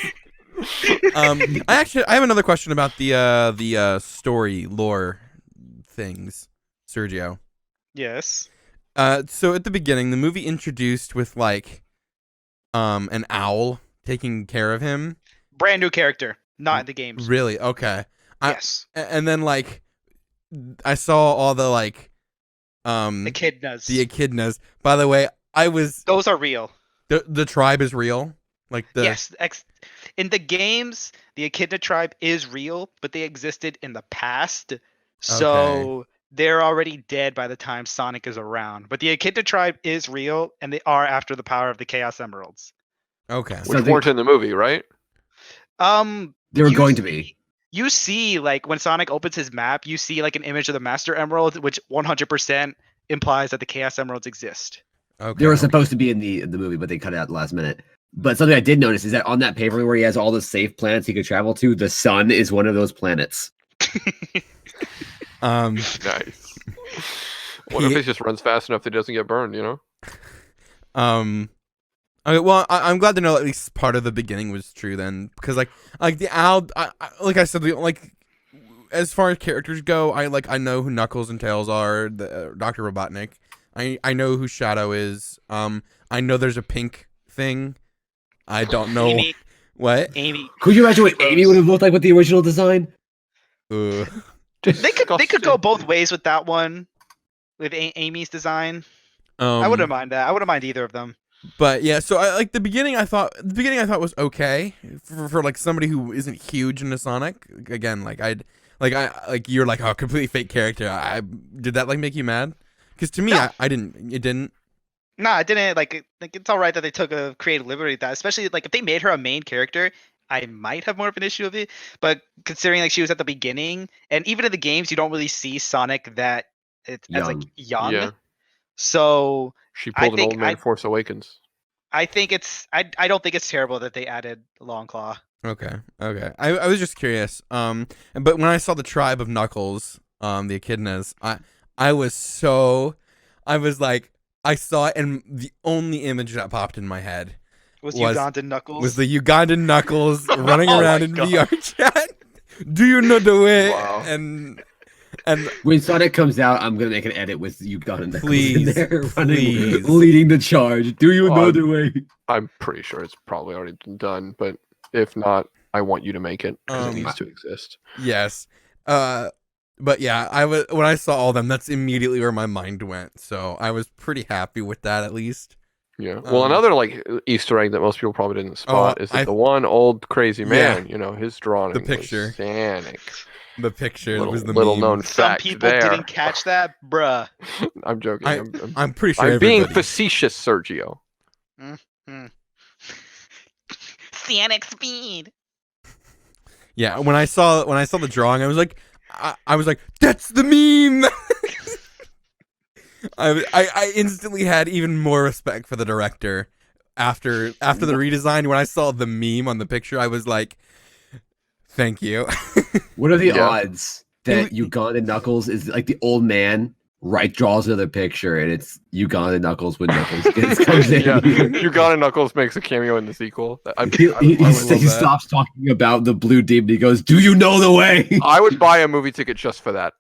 I have another question about the story lore things, Sergio. Yes. So at the beginning, the movie introduced with like an owl taking care of him. Brand new character, not in the games. Really? Okay. Yes. And then like I saw all the like Echidnas. the echidnas. By the way, Those are real. the tribe is real. Like the Yes. In the games, the Echidna tribe is real, but they existed in the past. So they're already dead by the time Sonic is around. But the Echidna tribe is real, and they are after the power of the Chaos Emeralds. Okay. So Which they- weren't in the movie, right? They were You going to see- be. You see, like when Sonic opens his map, you see like an image of the Master Emerald, which 100% implies that the Chaos Emeralds exist. Okay. They were supposed to be in the movie, but they cut it out at the last minute. But something I did notice is that on that paper where he has all the safe planets he could travel to, the sun is one of those planets. Nice. What if it just runs fast enough that it doesn't get burned, you know? Okay, well, I'm glad to know at least part of the beginning was true then, because like the owl, like I said, like as far as characters go, I know who Knuckles and Tails are, the Dr. Robotnik. I know who Shadow is. I know there's a pink thing. I don't know Amy, what. Amy. Could you imagine what Amy would have looked like with the original design? Ugh. They could go Disgusting. both ways with that one, with Amy's design. I wouldn't mind that. I wouldn't mind either of them. But yeah, so I like the beginning. I thought was okay for like somebody who isn't huge into Sonic. Again, you're like, oh, completely fake character. I did that like make you mad? Because to me, No. I didn't. It didn't. Nah, I didn't like it's all right that they took a creative liberty with that, especially like if they made her a main character, I might have more of an issue with it. But considering like she was at the beginning, and even in the games, you don't really see Sonic that it's as like young. Yeah. So She I pulled an think old man Force Awakens. I think it's I don't think it's terrible that they added Long Claw. Okay. I was just curious. But when I saw the tribe of Knuckles, the echidnas, I was like, I saw it, and the only image that popped in my head Was Ugandan Knuckles? was the Ugandan Knuckles running Oh around my in God. VR chat. Do you know the way? Wow. And When Sonic comes out, I'm gonna make an edit with Ugandan Knuckles in Please, there, running, please. leading the charge. Do you Oh, know I'm- the way? I'm pretty sure it's probably already been done, but if not, I want you to make it because it needs to exist. yes. But yeah, when I saw all of them, that's immediately where my mind went. So I was pretty happy with that, at least. Yeah. Well, Um, another like Easter egg that most people probably didn't spot is that the one old crazy man, his drawing picture. was Sonic. The picture Little, was the little meme. known Some fact people there. didn't catch that, bruh. I'm joking. I'm pretty sure I'm being everybody- facetious, Sergio. Sonic speed. Yeah, when I saw the drawing, I was like, that's the meme. I instantly had even more respect for the director after the redesign. When I saw the meme on the picture, I was like, thank you. What are the Yeah. odds that Ugandan Knuckles is like the old man? Right, draws another picture, and it's Ugandan Knuckles when Knuckles comes in. Yeah, Ugandan Knuckles makes a cameo in the sequel. He would love that. stops talking about the blue demon. He goes, "Do you know the way?" I would buy a movie ticket just for that.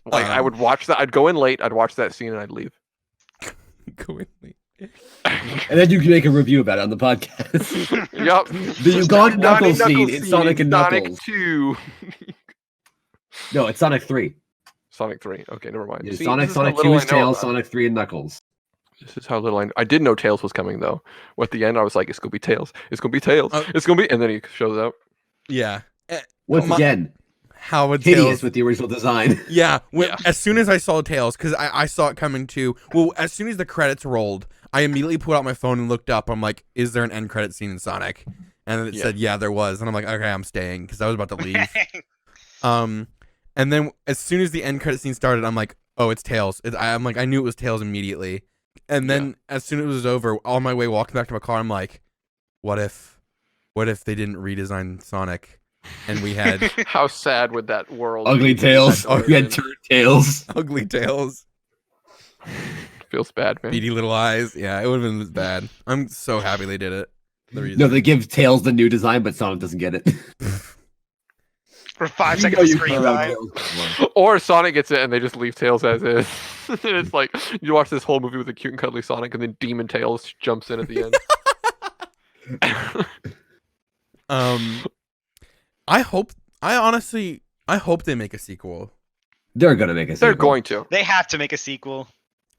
Like I would watch that. I'd go in late. I'd watch that scene and I'd leave. And then you can make a review about it on the podcast. Yep. The Ugandan Knuckles scene in Sonic and Sonic Knuckles. 2. No, it's Sonic 3. Sonic 3. Okay, never mind. Yeah, See, Sonic this is how 2 little is I know Tails, about- Sonic 3 and Knuckles. This is how little I did know Tails was coming though. At the end, I was like, "It's gonna be Tails. It's gonna be Tails. Oh. It's gonna be," and then he shows up. Yeah. Once again, How would hideous Tails? with the original design. Yeah, Yeah. As soon as I saw Tails, because I saw it coming too. Well, as soon as the credits rolled, I immediately pulled out my phone and looked up. I'm like, is there an end credit scene in Sonic? And it Yeah. said, yeah, there was. And I'm like, okay, I'm staying because I was about to leave. And then as soon as the end credit scene started, I'm like, oh, it's Tails. I'm like, I knew it was Tails immediately. And then as soon as it was over, on my way walking back to my car, I'm like, what if they didn't redesign Sonic and we had How sad would that world? Ugly be? Tails. That We had would've turd tails. ugly Tails? been- Feels bad, man. Beady little eyes. Yeah, it would have been bad. I'm so happy they did it. No, they give Tails the new design, but Sonic doesn't get it. For 5 You seconds know of you screen found out time. Tails got one. Or Sonic gets it and they just leave Tails as is. And it's like you watch this whole movie with a cute and cuddly Sonic, and then Demon Tails jumps in at the end. I honestly hope they make a sequel. They're gonna make a sequel. They're going to. They have to make a sequel.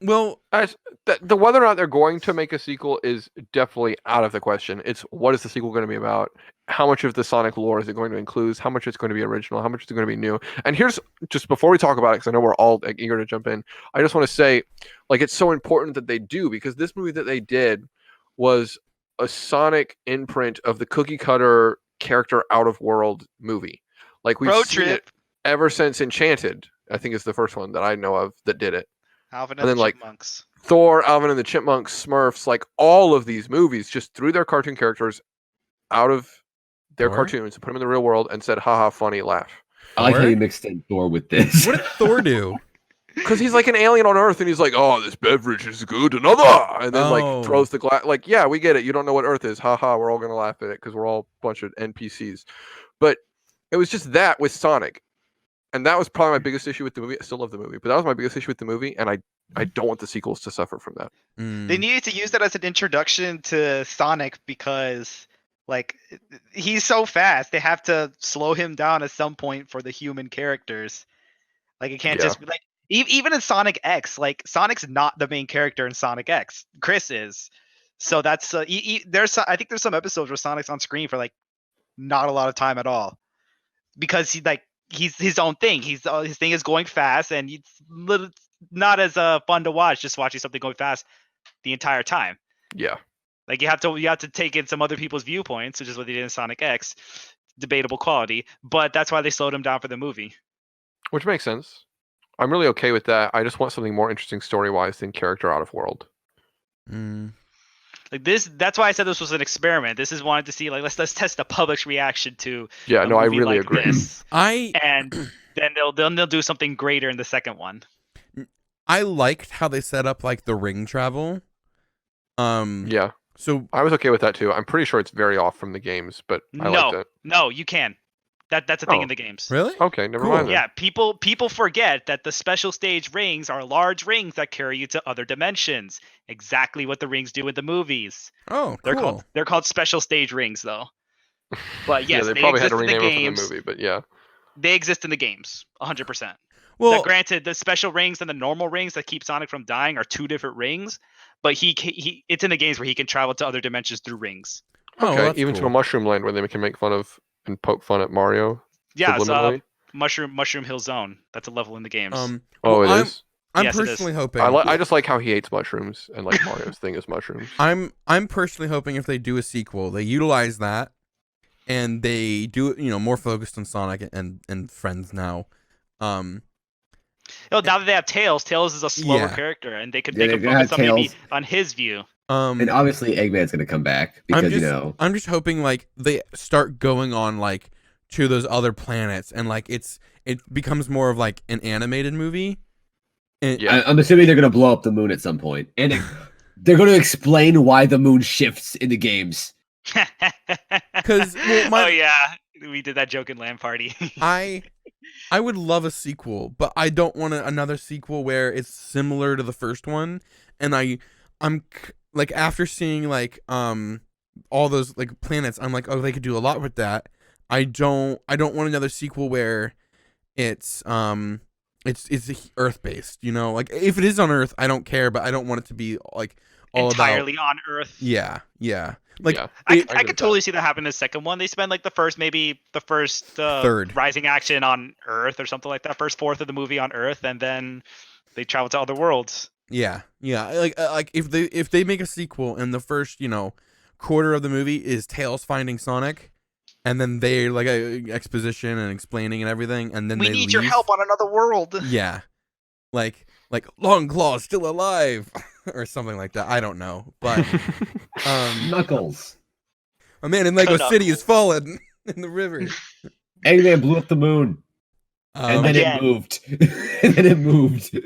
Well, The whether or not they're going to make a sequel is definitely out of the question. It's what is the sequel going to be about? How much of the Sonic lore is it going to include? How much it's going to be original? How much is it going to be new? And here's just before we talk about it, because I know we're all like, eager to jump in. I just want to say, like, it's so important that they do, because this movie that they did was a Sonic imprint of the cookie cutter character out of world movie. Like we've Road seen trip. it ever since Enchanted. I think it's the first one that I know of that did it. Alvin And and then, the like, Chipmunks. Thor, Alvin and the Chipmunks, Smurfs, like all of these movies just threw their cartoon characters out of their Thor? cartoons and put them in the real world and said, haha, funny, laugh. I like how Thor? you mixed in Thor with this. what did Thor do? Because he's like an alien on Earth and he's like, oh, this beverage is good, another. And then Oh. like throws the glass. Like, yeah, we get it. You don't know what Earth is. Haha, we're all going to laugh at it because we're all a bunch of NPCs. But it was just that with Sonic. And that was probably my biggest issue with the movie. I still love the movie, but that was my biggest issue with the movie. And I don't want the sequels to suffer from that. Mm. They needed to use that as an introduction to Sonic because Like he's so fast, they have to slow him down at some point for the human characters. Like it can't Yeah. just be like even in Sonic X, like Sonic's not the main character in Sonic X. Chris is. So that's I think there's some episodes where Sonic's on screen for like not a lot of time at all because he's his own thing. His thing is going fast, and it's not as fun to watch just watching something going fast the entire time. Yeah. Like you have to take in some other people's viewpoints, which is what they did in Sonic X. Debatable quality, but that's why they slowed him down for the movie. Which makes sense. I'm really okay with that. I just want something more interesting story-wise than character out of world. Like this, that's why I said this was an experiment. This is wanted to see like let's test the public's reaction to Yeah, a no, I movie really like agree. this. I And then they'll do something greater in the second one. liked how they set up like the ring travel. Yeah, So I was okay with that too. I'm pretty sure it's very off from the games, but I liked it. No, you can. That's a thing Oh. in the games. really? Okay, never Cool. mind then. Yeah, people forget that the special stage rings are large rings that carry you to other dimensions. Exactly what the rings do in the movies. Oh, They're cool. called special stage rings though. But yes, yeah, they they probably had exist to in the rename it for games. the movie, but yeah. They exist in the games, 100%. Well, Granted, the special rings and the normal rings that keep Sonic from dying are two different rings, but he it's in the games where he can travel to other dimensions through rings. oh, Okay, that's even to cool. a Mushroom Land where they can make fun of and poke fun at Mario. Yeah, so, Subliminally? Mushroom Hill Zone. That's a level in the games. Oh, well, it is. I'm Yes, it is. personally hoping. I just like how he hates mushrooms and like Mario's thing is mushrooms. I'm personally hoping if they do a sequel, they utilize that and they do it, more focused on Sonic and friends now. Now that they have Tails is a slower Yeah. character, and they could Yeah, make a they're gonna focus have on maybe Tails. on his view. And obviously, Eggman's gonna come back because I'm just hoping like they start going on like to those other planets and like it becomes more of like an animated movie. And Yeah. I'm assuming they're gonna blow up the moon at some point, and they're gonna explain why the moon shifts in the games. because Oh yeah, we did that joke in Land Party. I would love a sequel, but I don't want another sequel where it's similar to the first one. And I'm like after seeing like all those like planets, I'm like, oh, they could do a lot with that. I don't want another sequel where it's Earth based. Like if it is on Earth, I don't care, but I don't want it to be like all Entirely about. on Earth. Yeah. Like Yeah. I agree could with totally see that happen in the second one. They spend like the first Third. rising action on Earth or something like that. First fourth of the movie on Earth, and then they travel to other worlds. Yeah. Like if they make a sequel and the first quarter of the movie is Tails finding Sonic, and then they like exposition and explaining and everything, and then We they need your leave. help on another world. Yeah, like Long Claw's still alive or something like that. I don't know, but Knuckles. a man in Lego Knuckles. City has fallen in the river. Eggman blew up the moon, and then Again. it moved. And then it moved.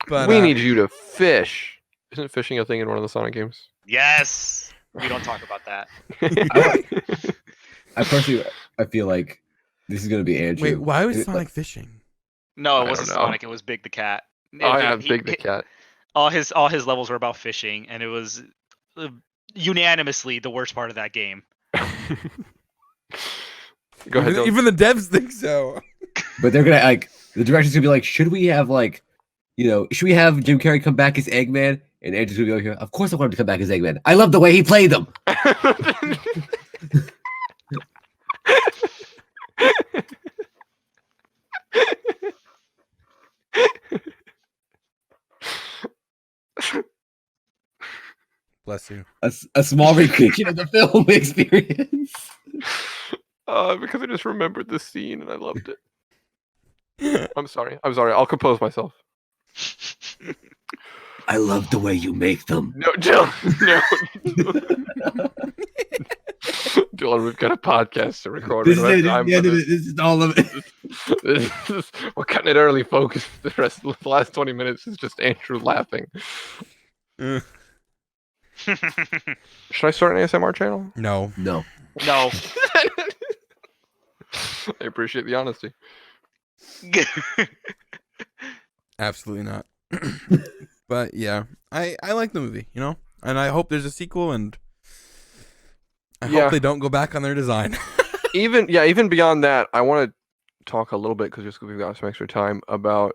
But we need you to fish. Isn't fishing a thing in one of the Sonic games? Yes. We don't talk about that. I personally, I feel like this is gonna be Andrew. wait, why was It- Sonic fishing? No, I it wasn't don't know. Sonic. It was Big the Cat. Oh yeah, Big the Cat. All his levels were about fishing, and it was unanimously the worst part of that game. Go ahead. Dylan. Even the devs think so. But they're gonna the director's gonna be like, should we have should we have Jim Carrey come back as Eggman? And Andrew's gonna be like, of course I want him to come back as Eggman. I love the way he played them. Bless you. A small recreation of the film experience. Because I just remembered the scene and I loved it. I'm sorry. I'll compose myself. I love the way you make them. No, Dylan. No. Dylan, we've got a podcast to record. This We don't is, have time for this. this is all of it. We're cutting it early, folks. The rest of the last 20 minutes is just Andrew laughing. Should I start an ASMR channel? No. No. No. I appreciate the honesty. Absolutely not. But yeah, I like the movie, and I hope there's a sequel, and I Yeah. hope they don't go back on their design. Even beyond that, I want to talk a little bit because we've got some extra time about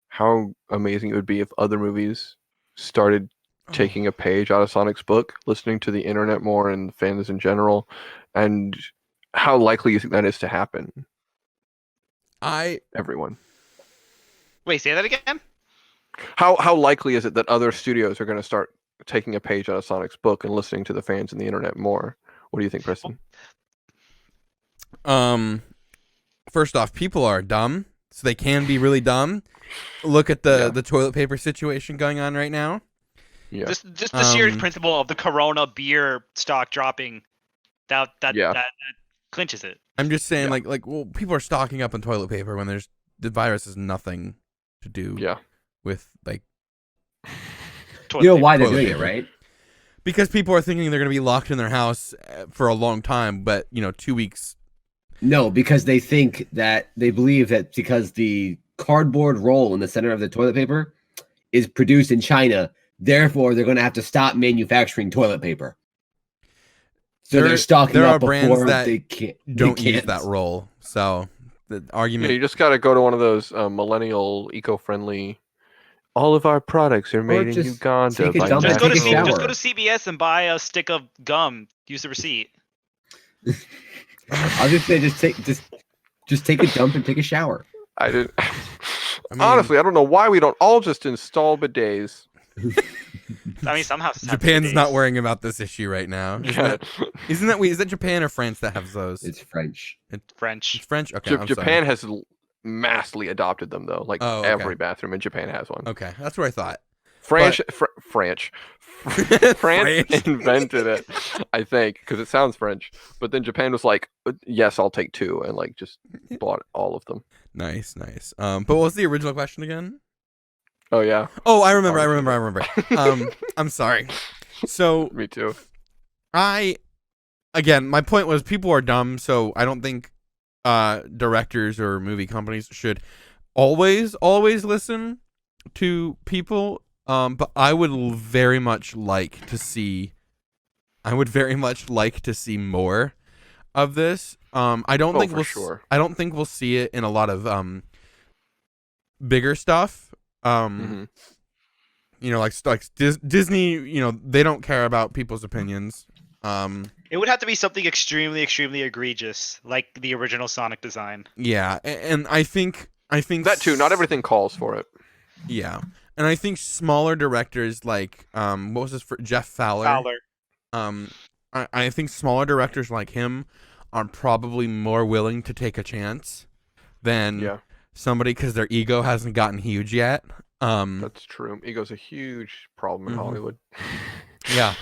how amazing it would be if other movies started taking a page out of Sonic's book, listening to the internet more and fans in general, and how likely you think that is to happen. Everyone. Wait, say that again? How likely is it that other studios are going to start taking a page out of Sonic's book and listening to the fans in the internet more? What do you think, Preston? First off, people are dumb, so they can be really dumb. Look at the toilet paper situation going on right now. Yeah. Just the sheer principle of the Corona beer stock dropping, that clinches it. I'm just saying, well, people are stocking up on toilet paper when the virus has nothing to do with like. You know why they're doing it, right? Because people are thinking they're going to be locked in their house for a long time, but 2 weeks. No, because they believe that because the cardboard roll in the center of the toilet paper is produced in China, therefore they're going to have to stop manufacturing toilet paper. So they're stocking up before they can't. Don't use that roll. So the argument. Yeah, you just got to go to one of those millennial eco-friendly. All of our products are made in Uganda. Just go to CVS and buy a stick of gum. Use the receipt. I'll just say, just take a dump and take a shower. Honestly, I don't know why we don't all just install bidets. I mean, some houses have Japan's bidets. not worrying about this issue right now. Is that Japan or France that has those? It's French. It's French. Okay. Japan has massively adopted them though. Like every bathroom in Japan has one. Okay, that's what I thought. France invented it, I think, because it sounds French. But then Japan was like, "Yes, I'll take two," and like just bought all of them. Nice. But what was the original question again? Oh yeah. Oh, I remember. I'm sorry. So me too. Again, my point was people are dumb, so I don't think directors or movie companies should always listen to people. But I would very much like to see more of this. I don't think I don't think we'll see it in a lot of bigger stuff. Like Disney, they don't care about people's opinions. It would have to be something extremely, extremely egregious, like the original Sonic design. Yeah, and I think that too. Not everything calls for it. Yeah. And I think smaller directors like what was this for Jeff Fowler? I think smaller directors like him are probably more willing to take a chance than somebody because their ego hasn't gotten huge yet. That's true. Ego's a huge problem in Hollywood. Yeah.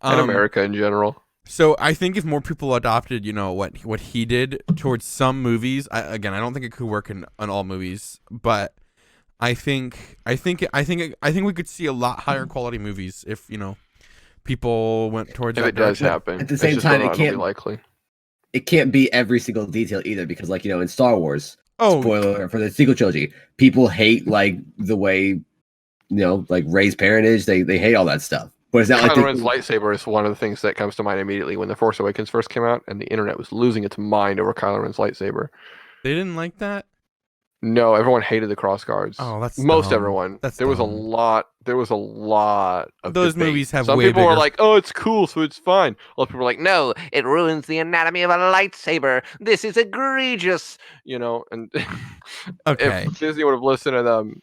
And America in general. So I think if more people adopted, what he did towards some movies, I don't think it could work in all movies, but I think we could see a lot higher quality movies if people went towards. If that it does direction. happen, at the same time, it can't be every single detail either because, in Star Wars, spoiler for the sequel trilogy, people hate the way Rey's parentage. They hate all that stuff. But it's not Kylo Ren's lightsaber is one of the things that comes to mind immediately when The Force Awakens first came out, and the internet was losing its mind over Kylo Ren's lightsaber. They didn't like that. No, everyone hated the cross guards. Oh, that's most dumb. everyone. There was a lot of those debate. movies have. Some way people bigger... were like, "Oh, it's cool, so it's fine." Other people were like, "No, it ruins the anatomy of a lightsaber. This is egregious." And okay, if Disney would have listened to them,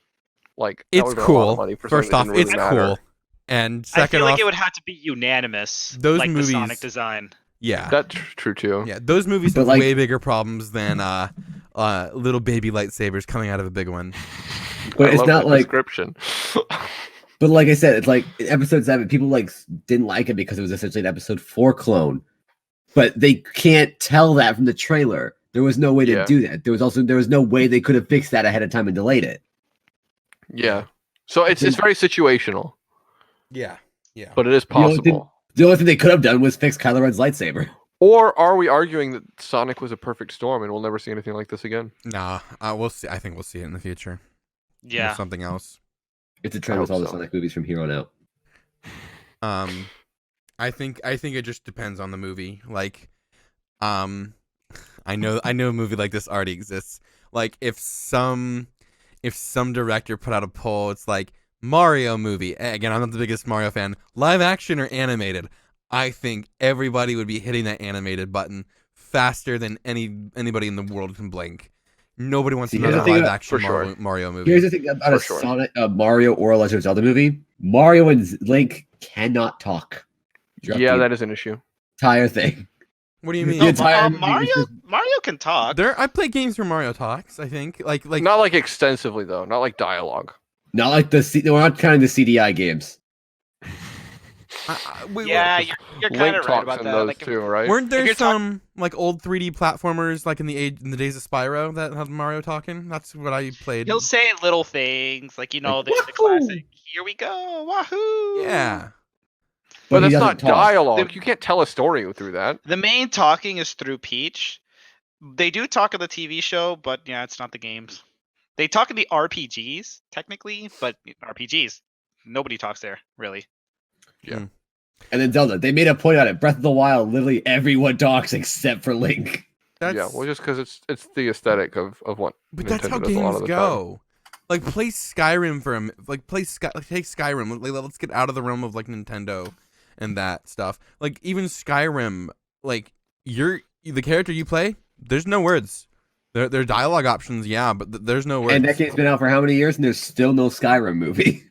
it's cool. First off, really it's matter. Cool. And second I feel like off, it would have to be unanimous. Those the movies, Sonic design. Yeah, that's true too. Yeah, those movies have way bigger problems than little baby lightsabers coming out of a big one. But it's not like description. But like I said, it's like episode 7. People didn't like it because it was essentially an episode 4 clone. But they can't tell that from the trailer. There was no way to do that. There was no way they could have fixed that ahead of time and delayed it. Yeah. So it's very situational. Yeah. But it is possible. The only thing they could have done was fix Kylo Ren's lightsaber. Or are we arguing that Sonic was a perfect storm and we'll never see anything like this again? Nah, we'll see. I think we'll see it in the future. Yeah. Or something else. It's a trend with all the Sonic movies from here on out. I think it just depends on the movie. Like, I know a movie like this already exists. Like, if some director put out a poll, it's like Mario movie. Again, I'm not the biggest Mario fan. Live action or animated? I think everybody would be hitting that animated button faster than anybody in the world can blink. Nobody wants See, here's another the thing live action for sure. Mario movie. Here's the thing about For a sure. Sonic, Mario or a Legend of Zelda movie: Mario and Link cannot talk. Throughout Yeah, the that is an issue. entire thing. What do you The mean? No, entire movie Mario is just- Mario can talk. I play games where Mario talks. I think like Not like extensively though. Not like dialogue. Not like we're not counting the CDI games. wait, Yeah, what? you're kind Link of right talks about in that. those Like, too, right? weren't if there you're some like old 3D platformers like in the days of Spyro that had Mario talking? That's what I played. he'll say little things like, Like, the "Wahoo!" classic. Here we go, wahoo! Yeah. But he that's doesn't not talk. dialogue. You can't tell a story through that. The main talking is through Peach. They do talk in the TV show, but yeah, it's not the games. They talk in the RPGs technically, but RPGs, nobody talks there really. Yeah. And then Zelda, they made a point on it. Breath of the Wild, literally everyone talks except for Link. That's, Yeah, well, just because it's the aesthetic of what. but that's Nintendo how does a lot games of the time. go. Like play Skyrim for a like take Skyrim. Like, let's get out of the realm of like Nintendo and that stuff. Like even Skyrim, like the character you play, there's no words. There are dialogue options, yeah, but there's no words. And that game's been out for how many years? And there's still no Skyrim movie.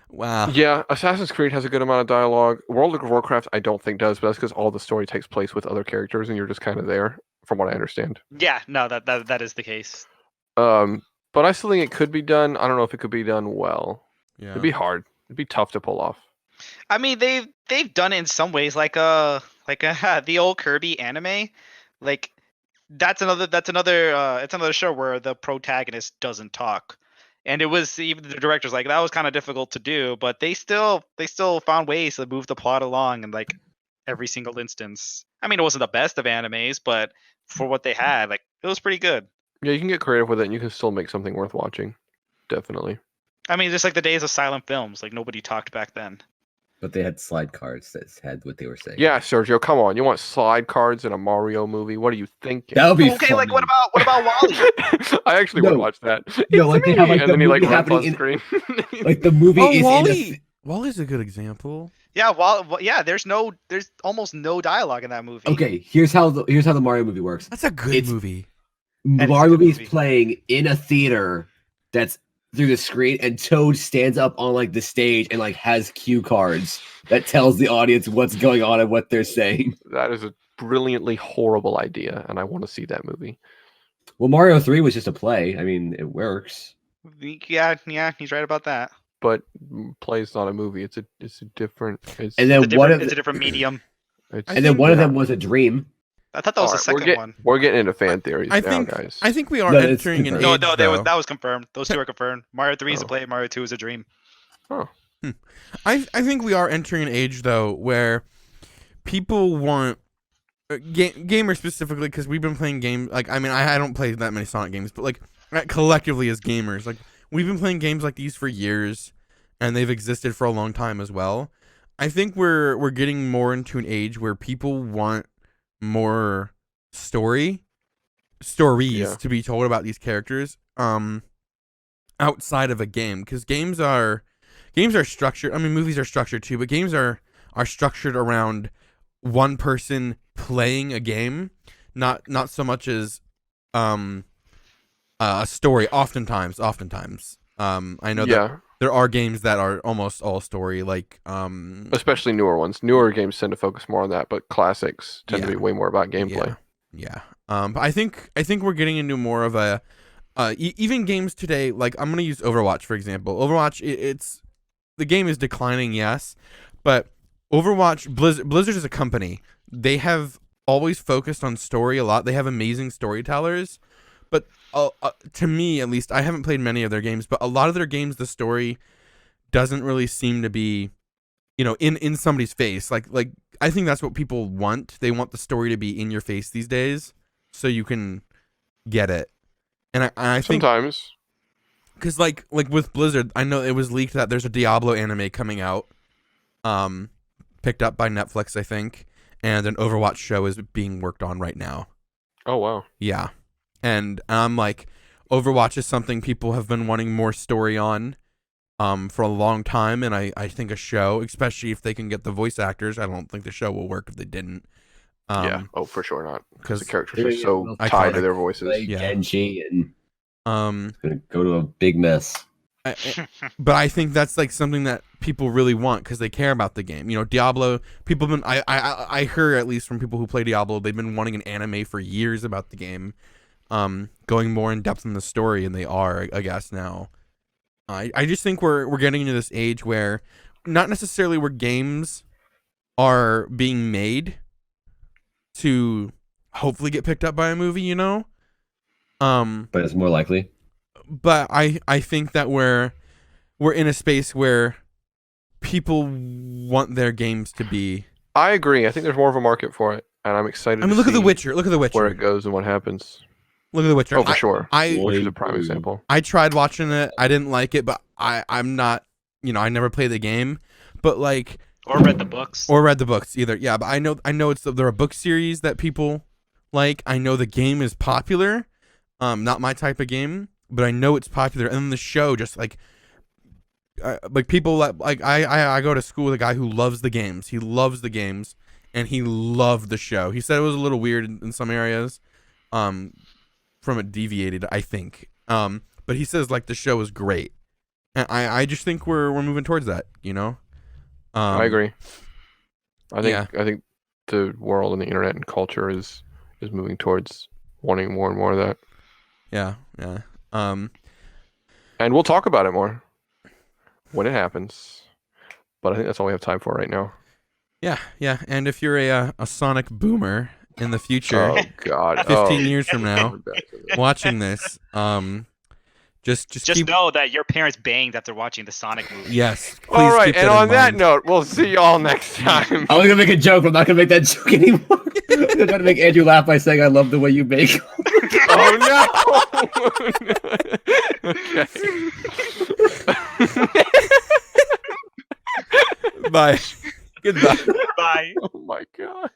Wow. Yeah, Assassin's Creed has a good amount of dialogue. World of Warcraft, I don't think does, but that's because all the story takes place with other characters, and you're just kind of there, from what I understand. Yeah, no, that is the case. But I still think it could be done. I don't know if it could be done well. Yeah. It'd be hard. It'd be tough to pull off. I mean, they've done it in some ways, like the old Kirby anime, like it's another show where the protagonist doesn't talk, and it was even the director's like that was kind of difficult to do, but they still found ways to move the plot along in like every single instance. I mean, it wasn't the best of animes, but for what they had, like it was pretty good. Yeah, you can get creative with it, and you can still make something worth watching. Definitely. I mean, just like the days of silent films, like nobody talked back then. But they had slide cards that had what they were saying. Yeah, Sergio, come on. You want slide cards in a Mario movie? What are you thinking? That would be Okay, funny. like what about Wally? I actually No. would watch that. No, like It's they have, me! like, And the then he like movie runs on happening in- screen. Like the movie Oh, is Wally. Wally's a good example. Yeah, there's almost no dialogue in that movie. Okay, here's how the Mario movie works. That's a good It's- movie. The it's a Mario good movie is movie. playing in a theater that's through the screen, and Toad stands up on like the stage and like has cue cards that tells the audience what's going on and what they're saying. That is a brilliantly horrible idea, and I want to see that movie. Well, Mario 3 was just a play. I mean, it works. Yeah, he's right about that. But play's not a movie. It's a different. It's, And then one of It's a different medium. it's, and then one of them was a dream. I thought that was the Alright, second one. We're getting into fan theories I now, think guys. I think we are No, it's entering an confirmed. age. No, though. that was confirmed. Those two are confirmed. Mario 3 is a Oh. play. Mario 2 is a dream. I think we are entering an age though where people want gamers specifically, because we've been playing games. Like, I mean, I don't play that many Sonic games, but like collectively as gamers, like we've been playing games like these for years, and they've existed for a long time as well. I think we're getting more into an age where people want more stories Yeah. to be told about these characters outside of a game, because games are structured. I mean, movies are structured too, but games are structured around one person playing a game, not so much as a story. Oftentimes, I know that yeah, there are games that are almost all story, like especially newer ones. Newer games tend to focus more on that, but classics tend to Yeah. be way more about gameplay. Yeah. But I think we're getting into more of a even games today. Like, I'm gonna use Overwatch for example. Overwatch, it's the game is declining, yes, but Overwatch, Blizzard is a company. They have always focused on story a lot. They have amazing storytellers, but to me at least, I haven't played many of their games, but a lot of their games, the story doesn't really seem to be, in somebody's face. Like I think that's what people want. They want the story to be in your face these days, so you can get it. And I think, Sometimes. because like with Blizzard, I know it was leaked that there's a Diablo anime coming out, picked up by Netflix, I think, and an Overwatch show is being worked on right now. Oh wow. Yeah, and I'm like, Overwatch is something people have been wanting more story on, for a long time, and I think a show, especially if they can get the voice actors, I don't think the show will work if they didn't. Yeah. Oh, for sure not. Because the 'cause characters are Yeah, so well, tied to iconic. their voices. Like Yeah. Genji, and Um, it's gonna go to a big mess. but I think that's like something that people really want because they care about the game. You know, Diablo. People have been. I heard, at least from people who play Diablo, they've been wanting an anime for years about the game, going more in depth in the story, and they are, I guess, now. I just think we're getting into this age where, not necessarily where games are being made to hopefully get picked up by a movie, you know. But it's more likely. But I think that we're in a space where people want their games to be. I agree. I think there's more of a market for it, and I'm excited. I mean, to look at The see Witcher. Look at The Witcher. where it goes and what happens. Look at The Witcher. Oh, for sure. Which is a prime Boy. example. I tried watching it. I didn't like it, but I'm not. You know, I never played the game, but like, Or read the books. or read the books either. Yeah, but I know they're a book series that people like. I know the game is popular. Not my type of game, but I know it's popular. And then the show, just like people like I go to school with a guy who loves the games. He loves the games, and he loved the show. He said it was a little weird in some areas, from it deviated, I think. But he says like the show is great, and I just think we're moving towards that. You know. I agree. I think yeah. I think the world and the internet and culture is moving towards wanting more and more of that. Yeah. Yeah. And we'll talk about it more when it happens. But I think that's all we have time for right now. Yeah. Yeah. And if you're a Sonic boomer in the future, Oh God. 15 years from now, We're back to this. watching this, just Just know that your parents banged after watching the Sonic movie. yes. Please All right, keep and that in on that mind. note, we'll see y'all next time. I was gonna make a joke, but I'm not gonna make that joke anymore. I'm gonna try to make Andrew laugh by saying I love the way you make. Oh no! Okay. Bye. Goodbye. Bye. Oh my God.